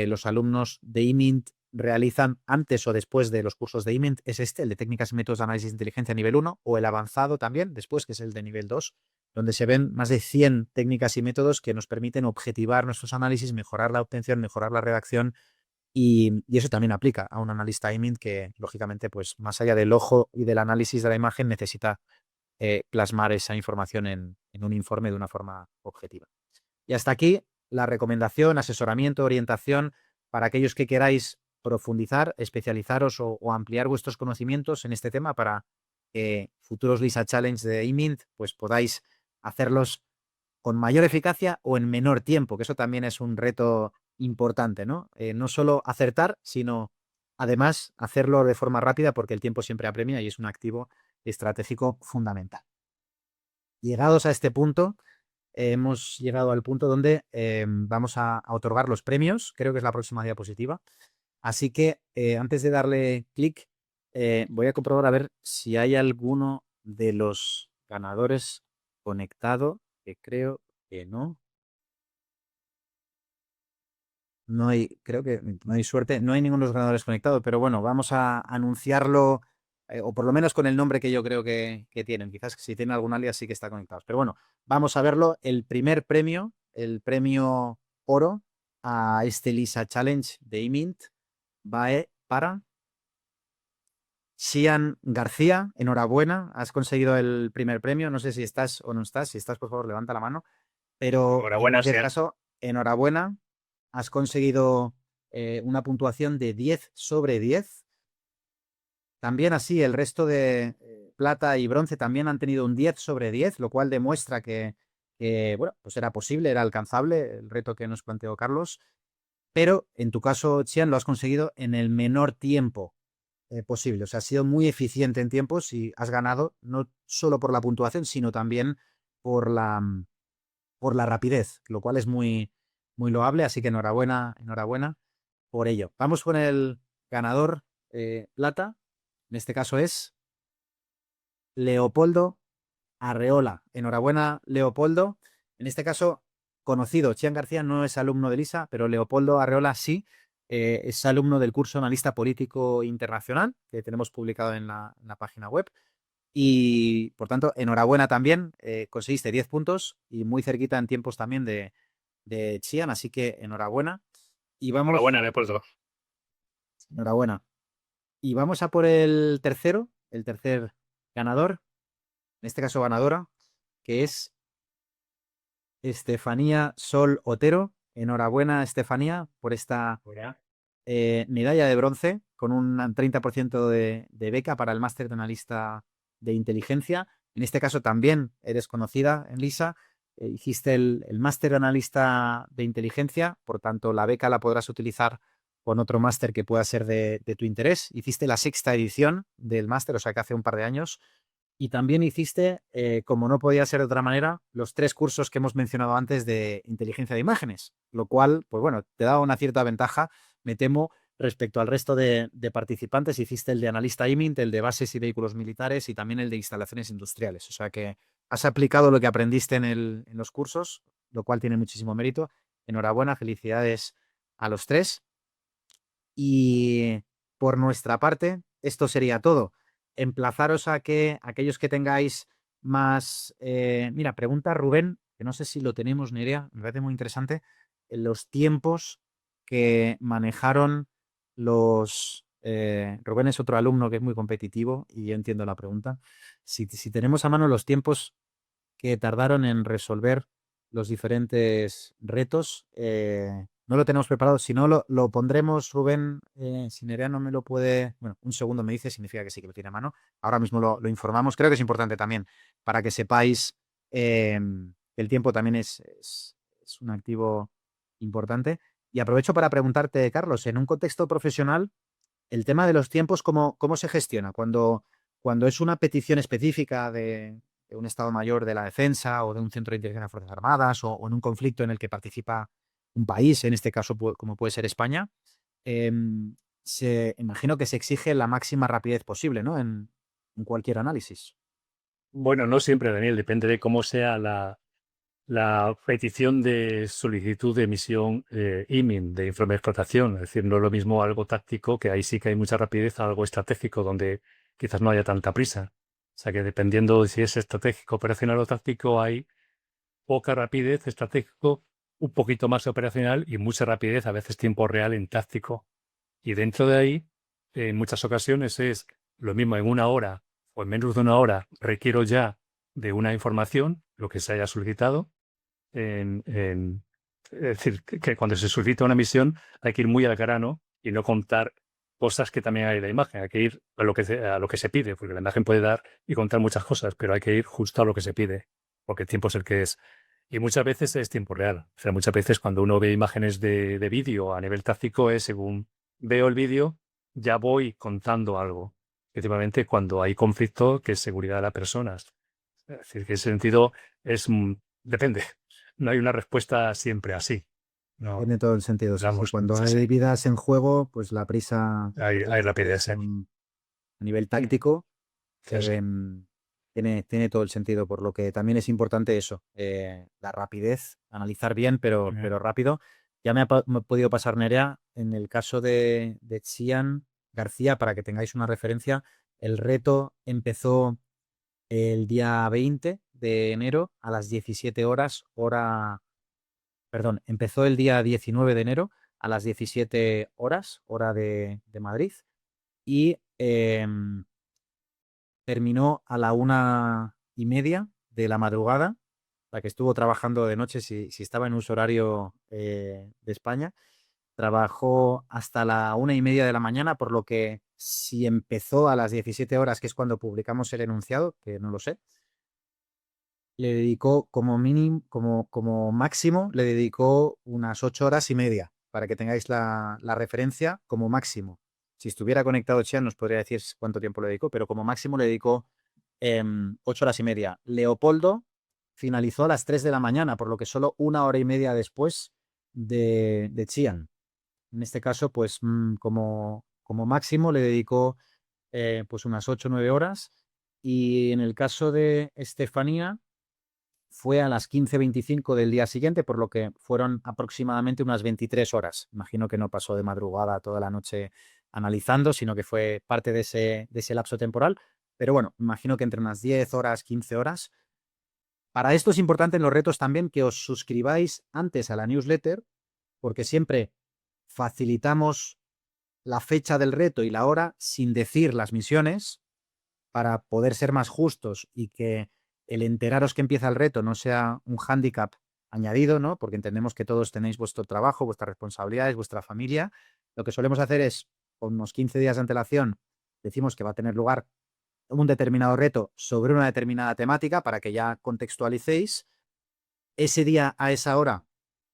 los alumnos de IMINT realizan antes o después de los cursos de IMINT es este, el de técnicas y métodos de análisis de inteligencia nivel 1, o el avanzado también, después, que es el de nivel 2, donde se ven más de 100 técnicas y métodos que nos permiten objetivar nuestros análisis, mejorar la obtención, mejorar la redacción, y eso también aplica a un analista IMINT que, lógicamente, pues más allá del ojo y del análisis de la imagen, necesita plasmar esa información en un informe de una forma objetiva. Y hasta aquí la recomendación, asesoramiento, orientación para aquellos que queráis profundizar, especializaros o ampliar vuestros conocimientos en este tema para que futuros LISA Challenge de IMINT pues podáis hacerlos con mayor eficacia o en menor tiempo, que eso también es un reto importante, ¿no? No solo acertar, sino además hacerlo de forma rápida, porque el tiempo siempre apremia y es un activo estratégico fundamental. Llegados a este punto, hemos llegado al punto donde vamos a otorgar los premios. Creo que es la próxima diapositiva. Así que antes de darle clic, voy a comprobar a ver si hay alguno de los ganadores conectado, que creo que no. No hay, creo que no hay suerte, no hay ninguno de los ganadores conectados, pero bueno, vamos a anunciarlo, o por lo menos con el nombre que yo creo que tienen. Quizás si tienen algún alias sí que está conectado. Pero bueno, vamos a verlo. El primer premio, el premio oro a este LISA Challenge de IMINT, va para Xian García. Enhorabuena, has conseguido el primer premio. No sé si estás o no estás. Si estás, por favor, levanta la mano. Pero en Enhorabuena, cualquier Sean. caso, enhorabuena. Has conseguido una puntuación de 10 sobre 10. También así, el resto de plata y bronce también han tenido un 10 sobre 10, lo cual demuestra que, bueno, pues era posible, era alcanzable el reto que nos planteó Carlos. Pero en tu caso, Xian, lo has conseguido en el menor tiempo posible. O sea, has sido muy eficiente en tiempos y has ganado no solo por la puntuación, sino también por la rapidez, lo cual es muy, muy loable. Así que enhorabuena, enhorabuena por ello. Vamos con el ganador plata. En este caso es Leopoldo Arreola. Enhorabuena, Leopoldo. En este caso, conocido. Xian García no es alumno de LISA, pero Leopoldo Arreola sí. Es alumno del curso Analista Político Internacional, que tenemos publicado en la página web. Y, por tanto, enhorabuena también. Conseguiste 10 puntos y muy cerquita en tiempos también de Chian, así que enhorabuena. Y vamos, Enhorabuena, Leopoldo. enhorabuena. Y vamos a por el tercer ganador, en este caso ganadora, que es Estefanía Sol Otero. Enhorabuena, Estefanía, por esta medalla de bronce con un 30% de beca para el máster de analista de inteligencia. En este caso también eres conocida en LISA. Hiciste el máster de analista de inteligencia, por tanto la beca la podrás utilizar con otro máster que pueda ser de tu interés. Hiciste la 6ª edición del máster, o sea que hace un par de años. Y también hiciste, como no podía ser de otra manera, los 3 cursos que hemos mencionado antes de inteligencia de imágenes, lo cual, pues bueno, te da una cierta ventaja, me temo, respecto al resto de participantes. Hiciste el de analista IMINT, el de bases y vehículos militares y también el de instalaciones industriales. O sea que has aplicado lo que aprendiste en los cursos, lo cual tiene muchísimo mérito. Enhorabuena, felicidades a los 3. Y por nuestra parte, esto sería todo. Emplazaros a que aquellos que tengáis más... mira, pregunta Rubén, que no sé si lo tenemos, Nerea, me parece muy interesante, los tiempos que manejaron los... Rubén es otro alumno que es muy competitivo y yo entiendo la pregunta. Si tenemos a mano los tiempos que tardaron en resolver los diferentes retos. No lo tenemos preparado, si no lo pondremos, Rubén. Si Nerea no me lo puede, bueno, un segundo me dice, significa que sí que lo tiene a mano. Ahora mismo lo informamos. Creo que es importante también para que sepáis que el tiempo también es un activo importante. Y aprovecho para preguntarte, Carlos, en un contexto profesional, el tema de los tiempos, ¿cómo se gestiona? Cuando es una petición específica de un Estado Mayor de la Defensa o de un centro de inteligencia de Fuerzas Armadas o en un conflicto en el que participa un país, en este caso como puede ser España, imagino que se exige la máxima rapidez posible, ¿no? En cualquier análisis. Bueno, no siempre, Daniel, depende de cómo sea la petición de solicitud de emisión IMIN, de informe de explotación. Es decir, no es lo mismo algo táctico, que ahí sí que hay mucha rapidez, a algo estratégico, donde quizás no haya tanta prisa. O sea que dependiendo de si es estratégico, operacional o táctico, hay poca rapidez estratégico, un poquito más operacional y mucha rapidez, a veces tiempo real en táctico. Y dentro de ahí, en muchas ocasiones es lo mismo en una hora o en menos de una hora requiero ya de una información, lo que se haya solicitado. Es decir, que cuando se solicita una misión hay que ir muy al grano y no contar cosas que también hay en la imagen. Hay que ir a lo que se pide, porque la imagen puede dar y contar muchas cosas, pero hay que ir justo a lo que se pide, porque el tiempo es el que es. Y muchas veces es tiempo real. O sea, muchas veces cuando uno ve imágenes de vídeo a nivel táctico es según veo el vídeo, ya voy contando algo. Efectivamente, cuando hay conflicto, que es seguridad de las personas. Es decir, que en ese sentido es, depende. No hay una respuesta siempre así. No, Tiene todo el sentido, sí, sí. digamos, Cuando sí, sí. hay vidas en juego, pues la prisa Hay rapidez, ¿eh? a nivel táctico Eso. tiene todo el sentido, por lo que también es importante eso, la rapidez, analizar bien, pero rápido. Ya me ha podido pasar Nerea, en el caso de Xian García, para que tengáis una referencia, el reto empezó el día 20 de enero a las 17 horas, empezó el día 19 de enero a las 17 horas, hora de Madrid, y terminó a la 1:30 de la madrugada, la que estuvo trabajando de noche si estaba en uso horario de España. Trabajó hasta la 1:30 de la mañana, por lo que si empezó a las 17 horas, que es cuando publicamos el enunciado, que no lo sé, le dedicó como mínimo, como máximo, le dedicó unas 8 horas y media, para que tengáis la referencia como máximo. Si estuviera conectado Chian nos podría decir cuánto tiempo le dedicó, pero como máximo le dedicó 8 horas y media. Leopoldo finalizó a las 3 de la mañana, por lo que solo 1 hora y media después de Chian. En este caso, pues como máximo le dedicó pues unas 8 o 9 horas. Y en el caso de Estefanía, fue a las 15:25 del día siguiente, por lo que fueron aproximadamente unas 23 horas. Imagino que no pasó de madrugada toda la noche analizando, sino que fue parte de ese lapso temporal. Pero bueno, imagino que entre unas 10 horas, 15 horas. Para esto es importante en los retos también que os suscribáis antes a la newsletter, porque siempre facilitamos la fecha del reto y la hora sin decir las misiones para poder ser más justos y que el enteraros que empieza el reto no sea un hándicap añadido, ¿no? Porque entendemos que todos tenéis vuestro trabajo, vuestras responsabilidades, vuestra familia. Lo que solemos hacer es, con unos 15 días de antelación, decimos que va a tener lugar un determinado reto sobre una determinada temática para que ya contextualicéis. Ese día, a esa hora,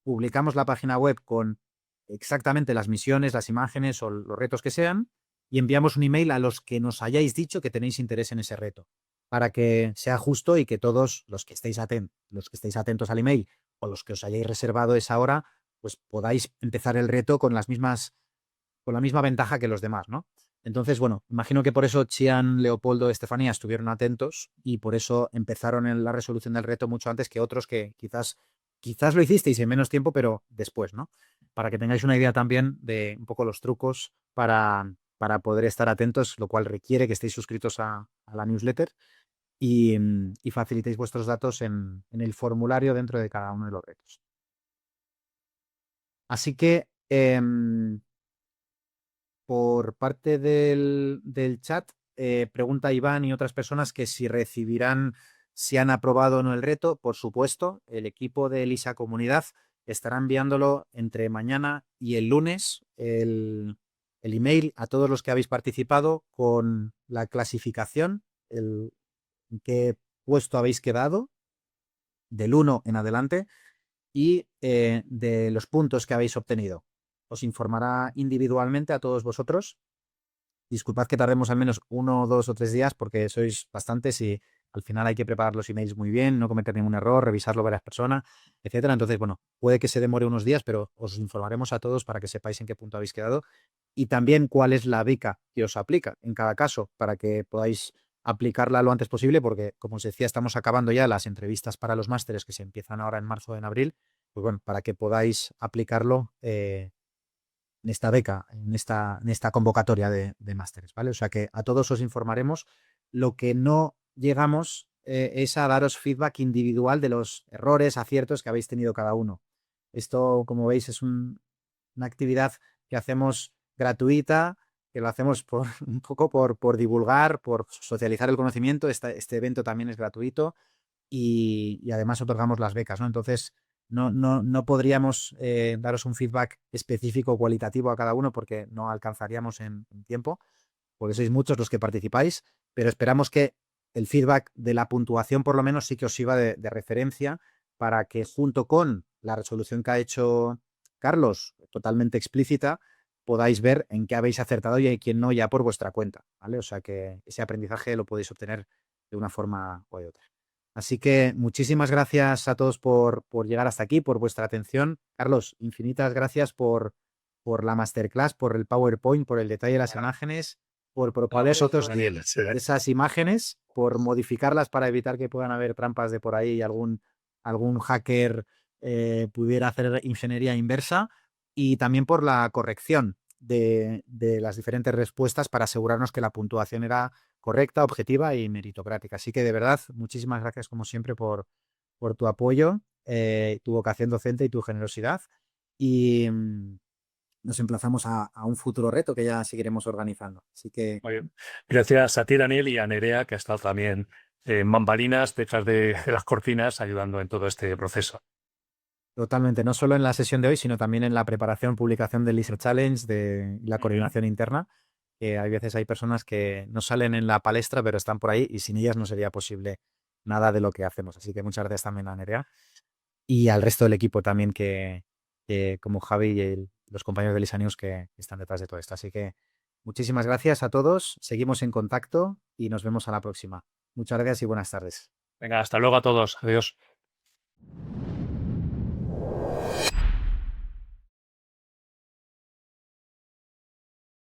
publicamos la página web con exactamente las misiones, las imágenes o los retos que sean y enviamos un email a los que nos hayáis dicho que tenéis interés en ese reto para que sea justo y que todos los que estéis atentos al email o los que os hayáis reservado esa hora, pues podáis empezar el reto con la misma ventaja que los demás, ¿no? Entonces, bueno, imagino que por eso Chian, Leopoldo, Estefanía estuvieron atentos y por eso empezaron en la resolución del reto mucho antes que otros que quizás lo hicisteis en menos tiempo, pero después, ¿no? Para que tengáis una idea también de un poco los trucos para poder estar atentos, lo cual requiere que estéis suscritos a la newsletter y facilitéis vuestros datos en el formulario dentro de cada uno de los retos. Así que por parte del chat, pregunta Iván y otras personas que si han aprobado o no el reto. Por supuesto, el equipo de Elisa Comunidad estará enviándolo entre mañana y el lunes el email a todos los que habéis participado con la clasificación, en qué puesto habéis quedado, del 1 en adelante, y de los puntos que habéis obtenido. Os informará individualmente a todos vosotros. Disculpad que tardemos al menos 1, 2 o 3 días porque sois bastantes y al final hay que preparar los emails muy bien, no cometer ningún error, revisarlo varias personas, etcétera. Entonces, bueno, puede que se demore unos días, pero os informaremos a todos para que sepáis en qué punto habéis quedado y también cuál es la beca que os aplica en cada caso para que podáis aplicarla lo antes posible porque, como os decía, estamos acabando ya las entrevistas para los másteres que se empiezan ahora en marzo o en abril. Pues bueno, para que podáis aplicarlo en esta beca, en esta convocatoria de másteres, ¿vale? O sea que a todos os informaremos. Lo que no llegamos es a daros feedback individual de los errores, aciertos que habéis tenido cada uno. Esto, como veis, es una actividad que hacemos gratuita, que lo hacemos un poco por divulgar, por socializar el conocimiento. Este evento también es gratuito y además otorgamos las becas, ¿no? Entonces, no podríamos daros un feedback específico cualitativo a cada uno porque no alcanzaríamos en tiempo, porque sois muchos los que participáis, pero esperamos que el feedback de la puntuación por lo menos sí que os sirva de referencia para que junto con la resolución que ha hecho Carlos, totalmente explícita, podáis ver en qué habéis acertado y en quién no ya por vuestra cuenta, ¿vale? O sea que ese aprendizaje lo podéis obtener de una forma o de otra. Así que muchísimas gracias a todos por llegar hasta aquí, por vuestra atención. Carlos, infinitas gracias por la masterclass, por el PowerPoint, por el detalle de las imágenes, por proponer otros de esas imágenes, por modificarlas para evitar que puedan haber trampas de por ahí y algún hacker pudiera hacer ingeniería inversa y también por la corrección de las diferentes respuestas para asegurarnos que la puntuación era correcta, objetiva y meritocrática. Así que de verdad, muchísimas gracias como siempre por tu apoyo, tu vocación docente y tu generosidad. Y nos emplazamos a un futuro reto que ya seguiremos organizando. Así que Muy bien. Gracias a ti, Daniel, y a Nerea, que ha estado también en bambalinas detrás de las cortinas ayudando en todo este proceso. totalmente, no solo en la sesión de hoy, sino también en la preparación, publicación del LISA Challenge, de la coordinación interna, que hay veces hay personas que no salen en la palestra, pero están por ahí y sin ellas no sería posible nada de lo que hacemos. Así que muchas gracias también a Nerea y al resto del equipo también que como Javi y los compañeros de Lisa News que están detrás de todo esto. Así que muchísimas gracias a todos, seguimos en contacto y nos vemos a la próxima. Muchas gracias y buenas tardes. Venga, hasta luego a todos. Adiós.